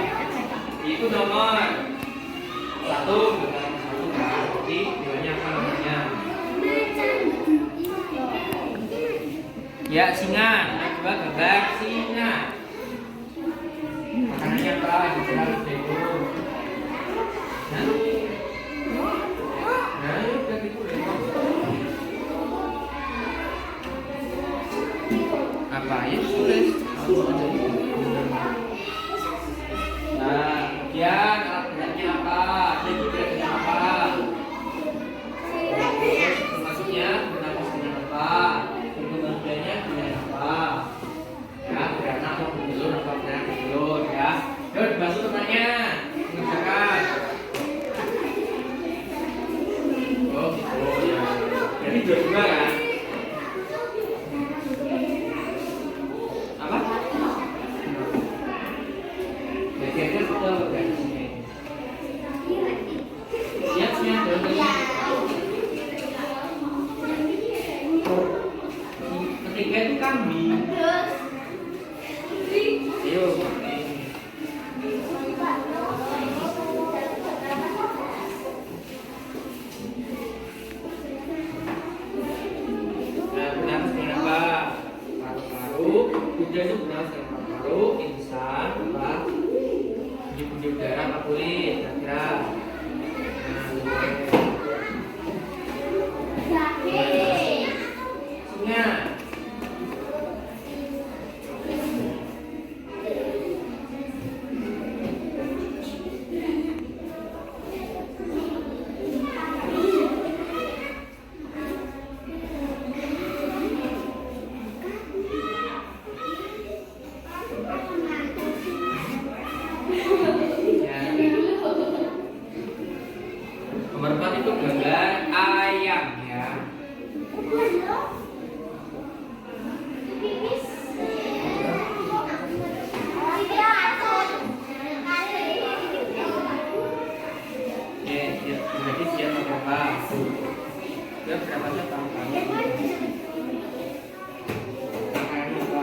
itu nomor 1. Jadi hewannya apa namanya? Ya, singa. Coba gambar singa. Makanannya apa? Dijelaskan dulu. Nah, udah gitu deh. Apa ya tulis? Nah, kemudian alat beratnya apa? Jadi beratnya apa? Maksudnya bernapas dengan apa? Kemudiannya dengan apa? Ya, berat Ayo. Benar kenapa? Paru-paru, hujan itu benar paru-paru, insan, apa? Uji udara, apa kulit, kira-kira. Singa. Nomor 4 itu gambar ayam ya. Oke, berarti siapa berapa? Dia berapa aja tahu kamu? Makanannya apa?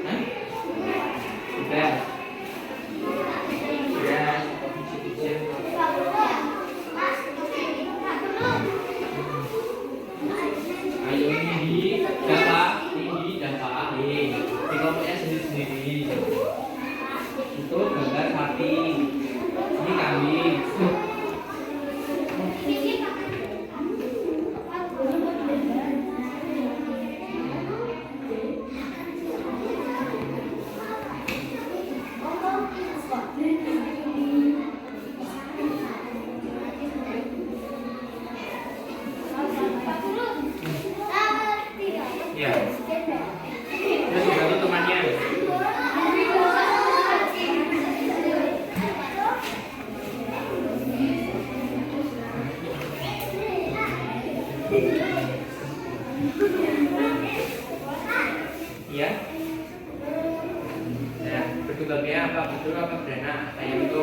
Hah? Udah. Ya, kecil-kecil. Ayo ini dapat di kelompoknya sendiri-sendiri. Itu gambar sapi, ini kambing. Ya, terus dibantu temannya. Iya. Nah, bertugasnya apa? Betul apa beranak? Kayak itu.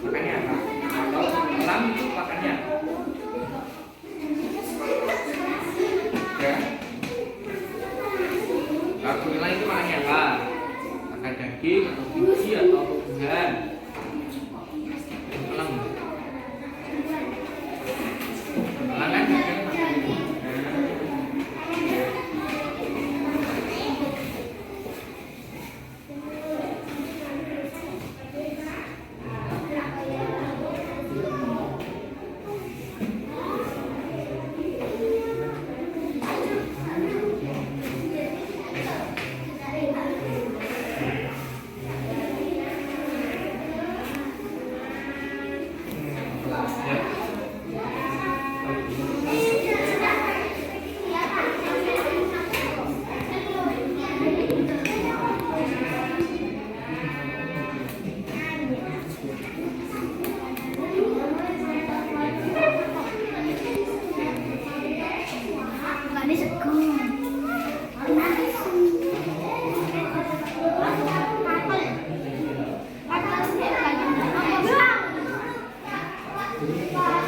Makannya apa? Kalau lam itu makannya ya. Kalau kunila itu makannya apa? Makan daging atau biji atau buah? Lam. Lam kan daging makan itu. Bye.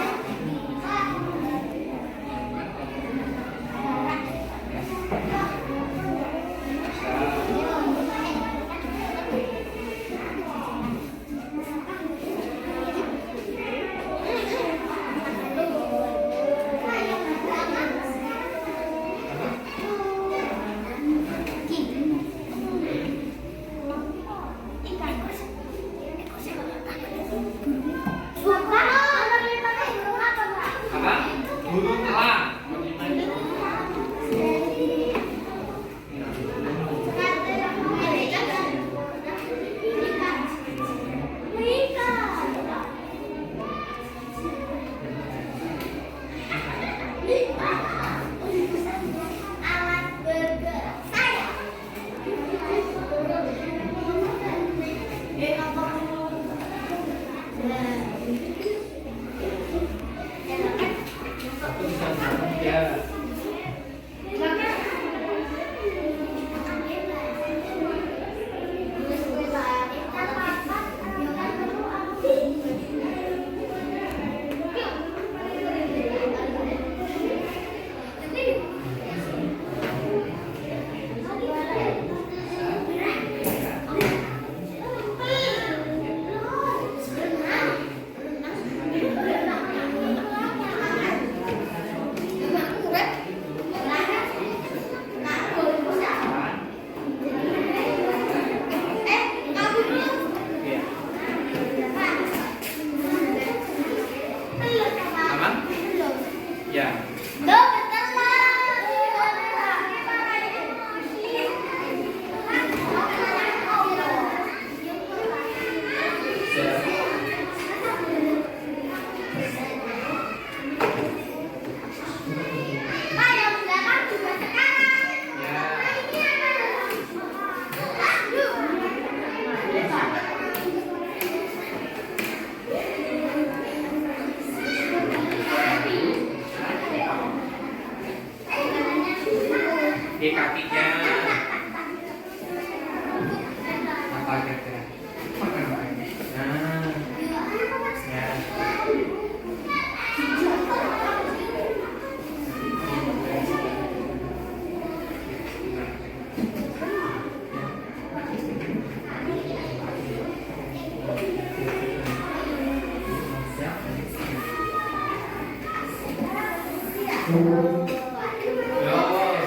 Yo,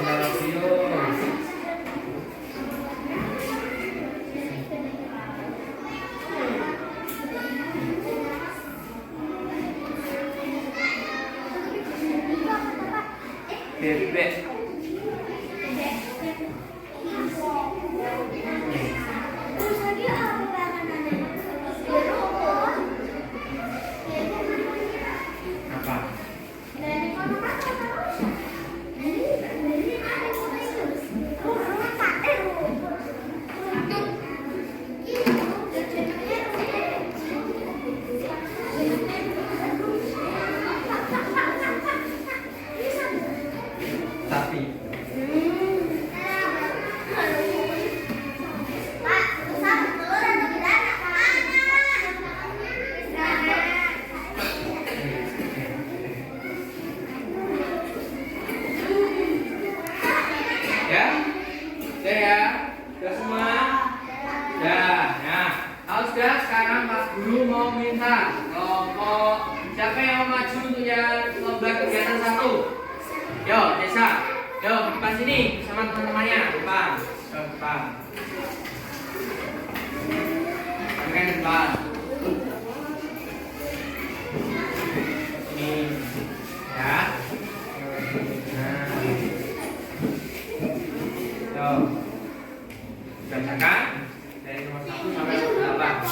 Zarabius. Bebek. Apa? Sapi. Ya, oke ya, sudah semua. Ya, ya. Kalau sudah, sekarang Pak Guru mau minta kelompok siapa yang mau maju untuk yang lomba kegiatan 1? Yo, Desa. Yo, ke depan sini sama teman-temannya. Depan. Ke depan. Oke, depan. Ini. Ya. Nah. Yo. Bacakan dari nomor 1 sampai nomor 8.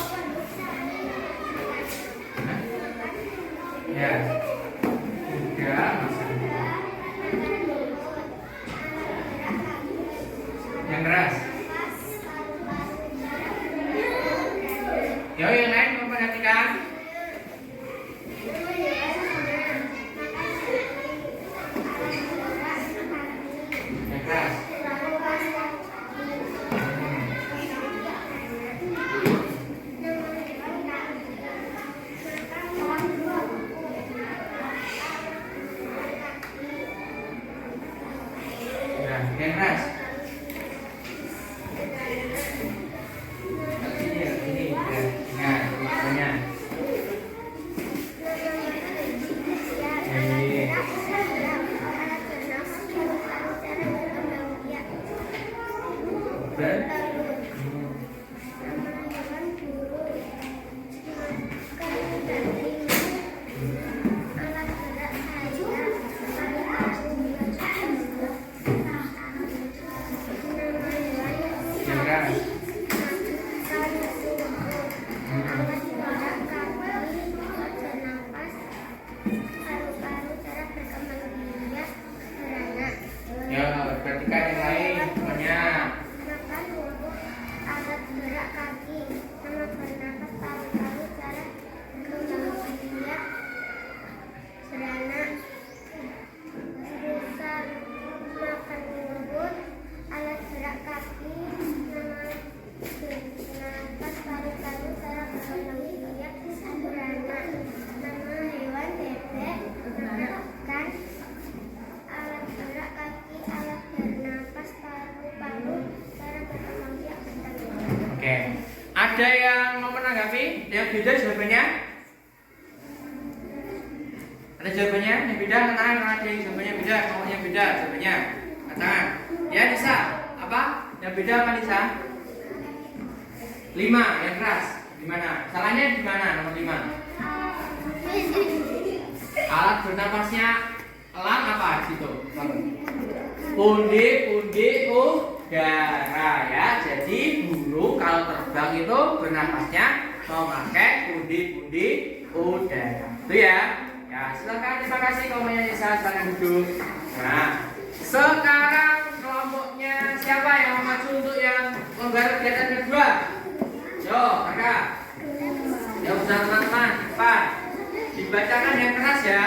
Hah? Ya. 3 yang keras. Yo, yang lain memperhatikan. Yang keras. Ya, yang keras. Ini ya, ingat tulisannya. Ini. Dan yang keras. Ya, perhatikan yang lain semuanya. Alat gerak kaki, nama bernapas, paru-paru, cara berkembang biak, beranak, berusaha makan rumput, alat gerak kaki, nama bernapas, paru-paru, cara berkembang biak, beranak, nama hewan bebek, nama ikan, alat gerak kaki, alat bernapas, paru-paru, cara berkembang biak, beranak. Oke. Ada yang mau menanggapi? Yang beda jawabannya? Ada jawabannya? Yang beda katakan kalau ada yang jawabannya beda, mau yang beda jawabannya. Katakan. Ya, Nisa. Apa? Yang beda apa, Nisa? 5, yang keras. Di mana? Salahnya di mana nomor 5? Alat bernapasnya elang apa di situ? Pundi, udara ya. Jadi burung kalau terbang itu bernapasnya memakai pundi udara. Itu ya. Ya, silakan, terima kasih kelompoknya Nisa, silakan duduk. Nah, sekarang kelompoknya siapa yang mau maju untuk yang lomba kegiatan kedua? Yo, kakak. Ya udah teman-teman, Pak. Dibacakan yang keras ya.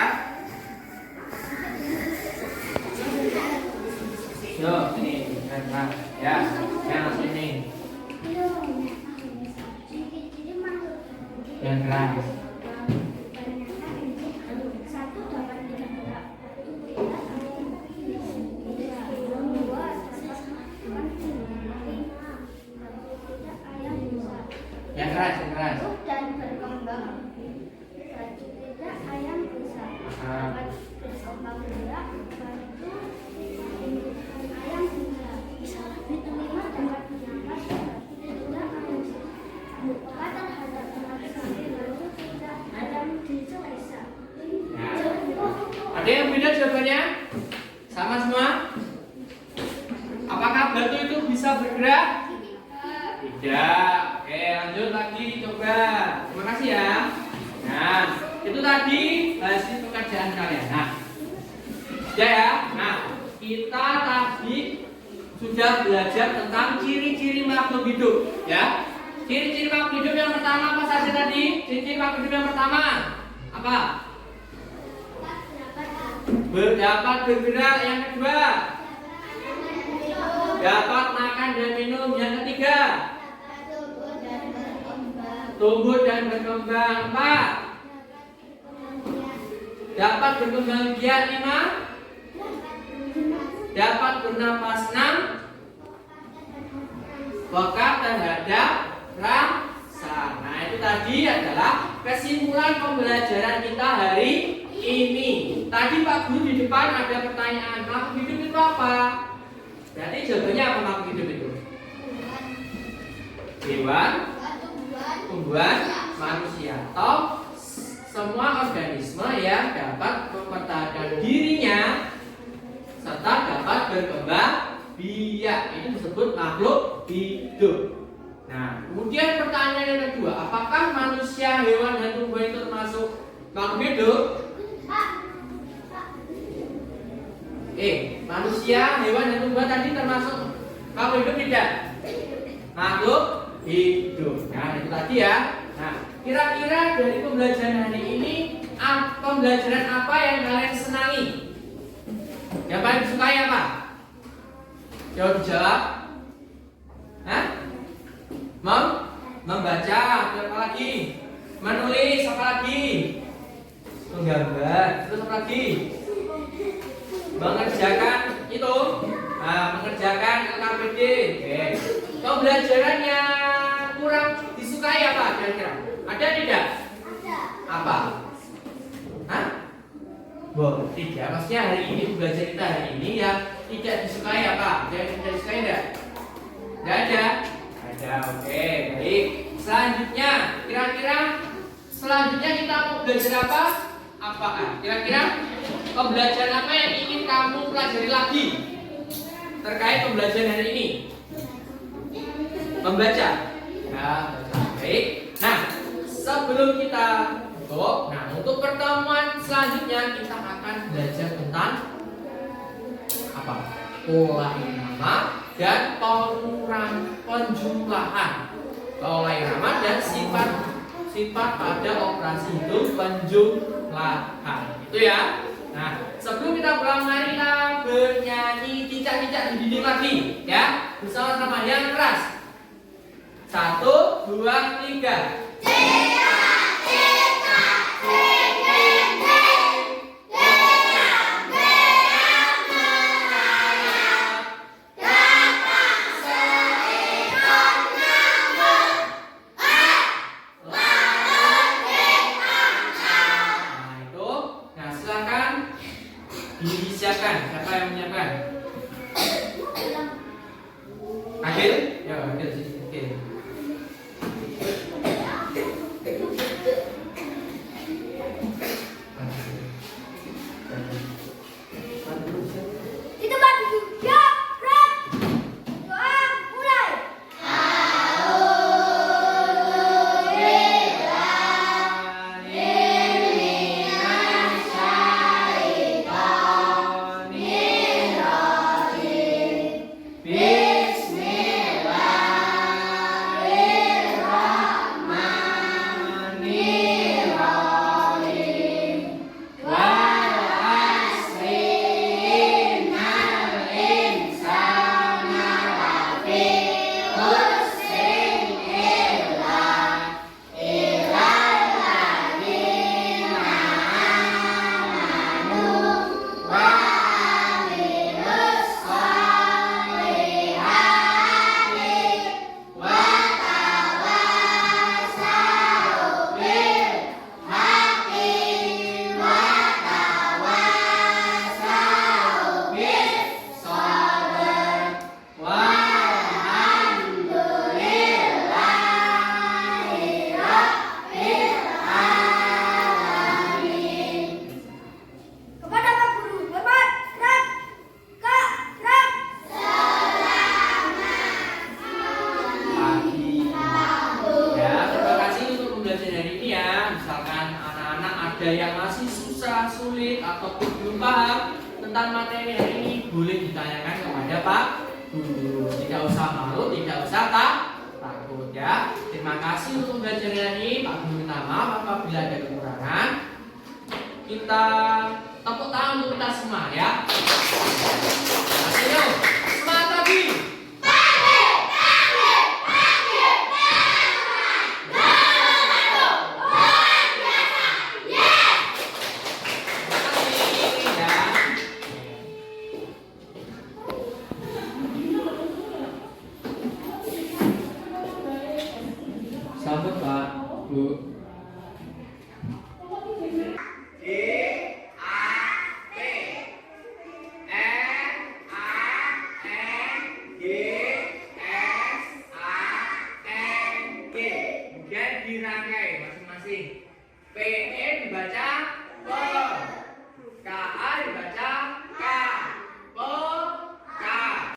Yo, ini kan ya, yang ini. Yang keras. Yang keras, yang keras. Dan berkembang. Tidak ayam bisa. Berkembang biak. Ada yang beda jawabannya? Sama semua? Apakah batu itu bisa bergerak? Tidak. Oke, lanjut lagi coba. Terima kasih ya. Nah, itu tadi hasil pekerjaan kalian. Nah, ya. Nah, kita tadi sudah belajar tentang ciri-ciri makhluk hidup, ya. Ciri-ciri makhluk hidup yang pertama apa saja tadi? Ciri-ciri makhluk hidup yang pertama apa? Dapat bergerak. Yang kedua, dapat makan dan minum. Yang ketiga, tumbuh dan berkembang. 4, dapat berkembang biak. 5, dapat bernapas. 6, peka terhadap rasa. Nah, itu tadi adalah kesimpulan pembelajaran kita hari ini. Tadi Pak Guru di depan ada pertanyaan, makhluk hidup itu apa? Berarti jawabannya apa makhluk hidup itu? Hewan, tumbuhan, manusia, atau semua organisme yang dapat mempertahankan dirinya serta dapat berkembang biak. Itu disebut makhluk hidup. Nah, kemudian pertanyaan yang kedua, apakah manusia, hewan, dan tumbuhan itu termasuk makhluk hidup? Manusia, hewan, dan tumbuhan tadi termasuk makhluk hidup tidak? Makhluk hidup. Nah, itu tadi ya. Nah, kira-kira dari pembelajaran hari ini, pembelajaran apa yang kalian senangi? Yang paling disukai apa? Jawab dijawab. Hah? Membaca, apa lagi? Menulis, apa lagi? Menggambar, terus apa lagi? Mengerjakan itu, mengerjakan LKPD. Oke. Pembelajaran yang kurang disukai apa kira-kira? Ada tidak? Ada. Apa? Hah? Tidak. Maksudnya hari ini belajar kita hari ini ya tidak disukai apa? Yang tidak disukai enggak? Enggak ada. Ada. Oke, baik. Selanjutnya, kira-kira selanjutnya kita mau belajar apa? Apaan? Kira-kira pembelajaran apa yang ingin kamu pelajari lagi terkait pembelajaran hari ini? Membaca. Nah, baik. Nah, sebelum kita tutup, untuk pertemuan selanjutnya kita akan belajar tentang apa? Pola irama dan penjumlahan. Pola irama dan sifat pada operasi hitung penjumlahan. Itu ya. Nah, sebelum kita pulang mari kita bernyanyi cicak-cicak di dinding lagi, ya. Bersama-sama yang keras. 1, 2, 3. Disiapkan, siapa yang menyiapkan? Akhir? Ya, akhir sih. Oke. Itu batu juga. Doa mulai. ada yang masih susah, sulit, ataupun belum paham tentang materi hari ini, boleh ditanyakan kepada Pak Guru. Tidak usah malu, tidak usah takut ya. Terima kasih untuk belajar hari ini. Pak Guru minta maaf apabila ada kekurangan. Kita tepuk tangan untuk kita semua ya. Ayo, semangat lagi. Sambut Pak, Bu.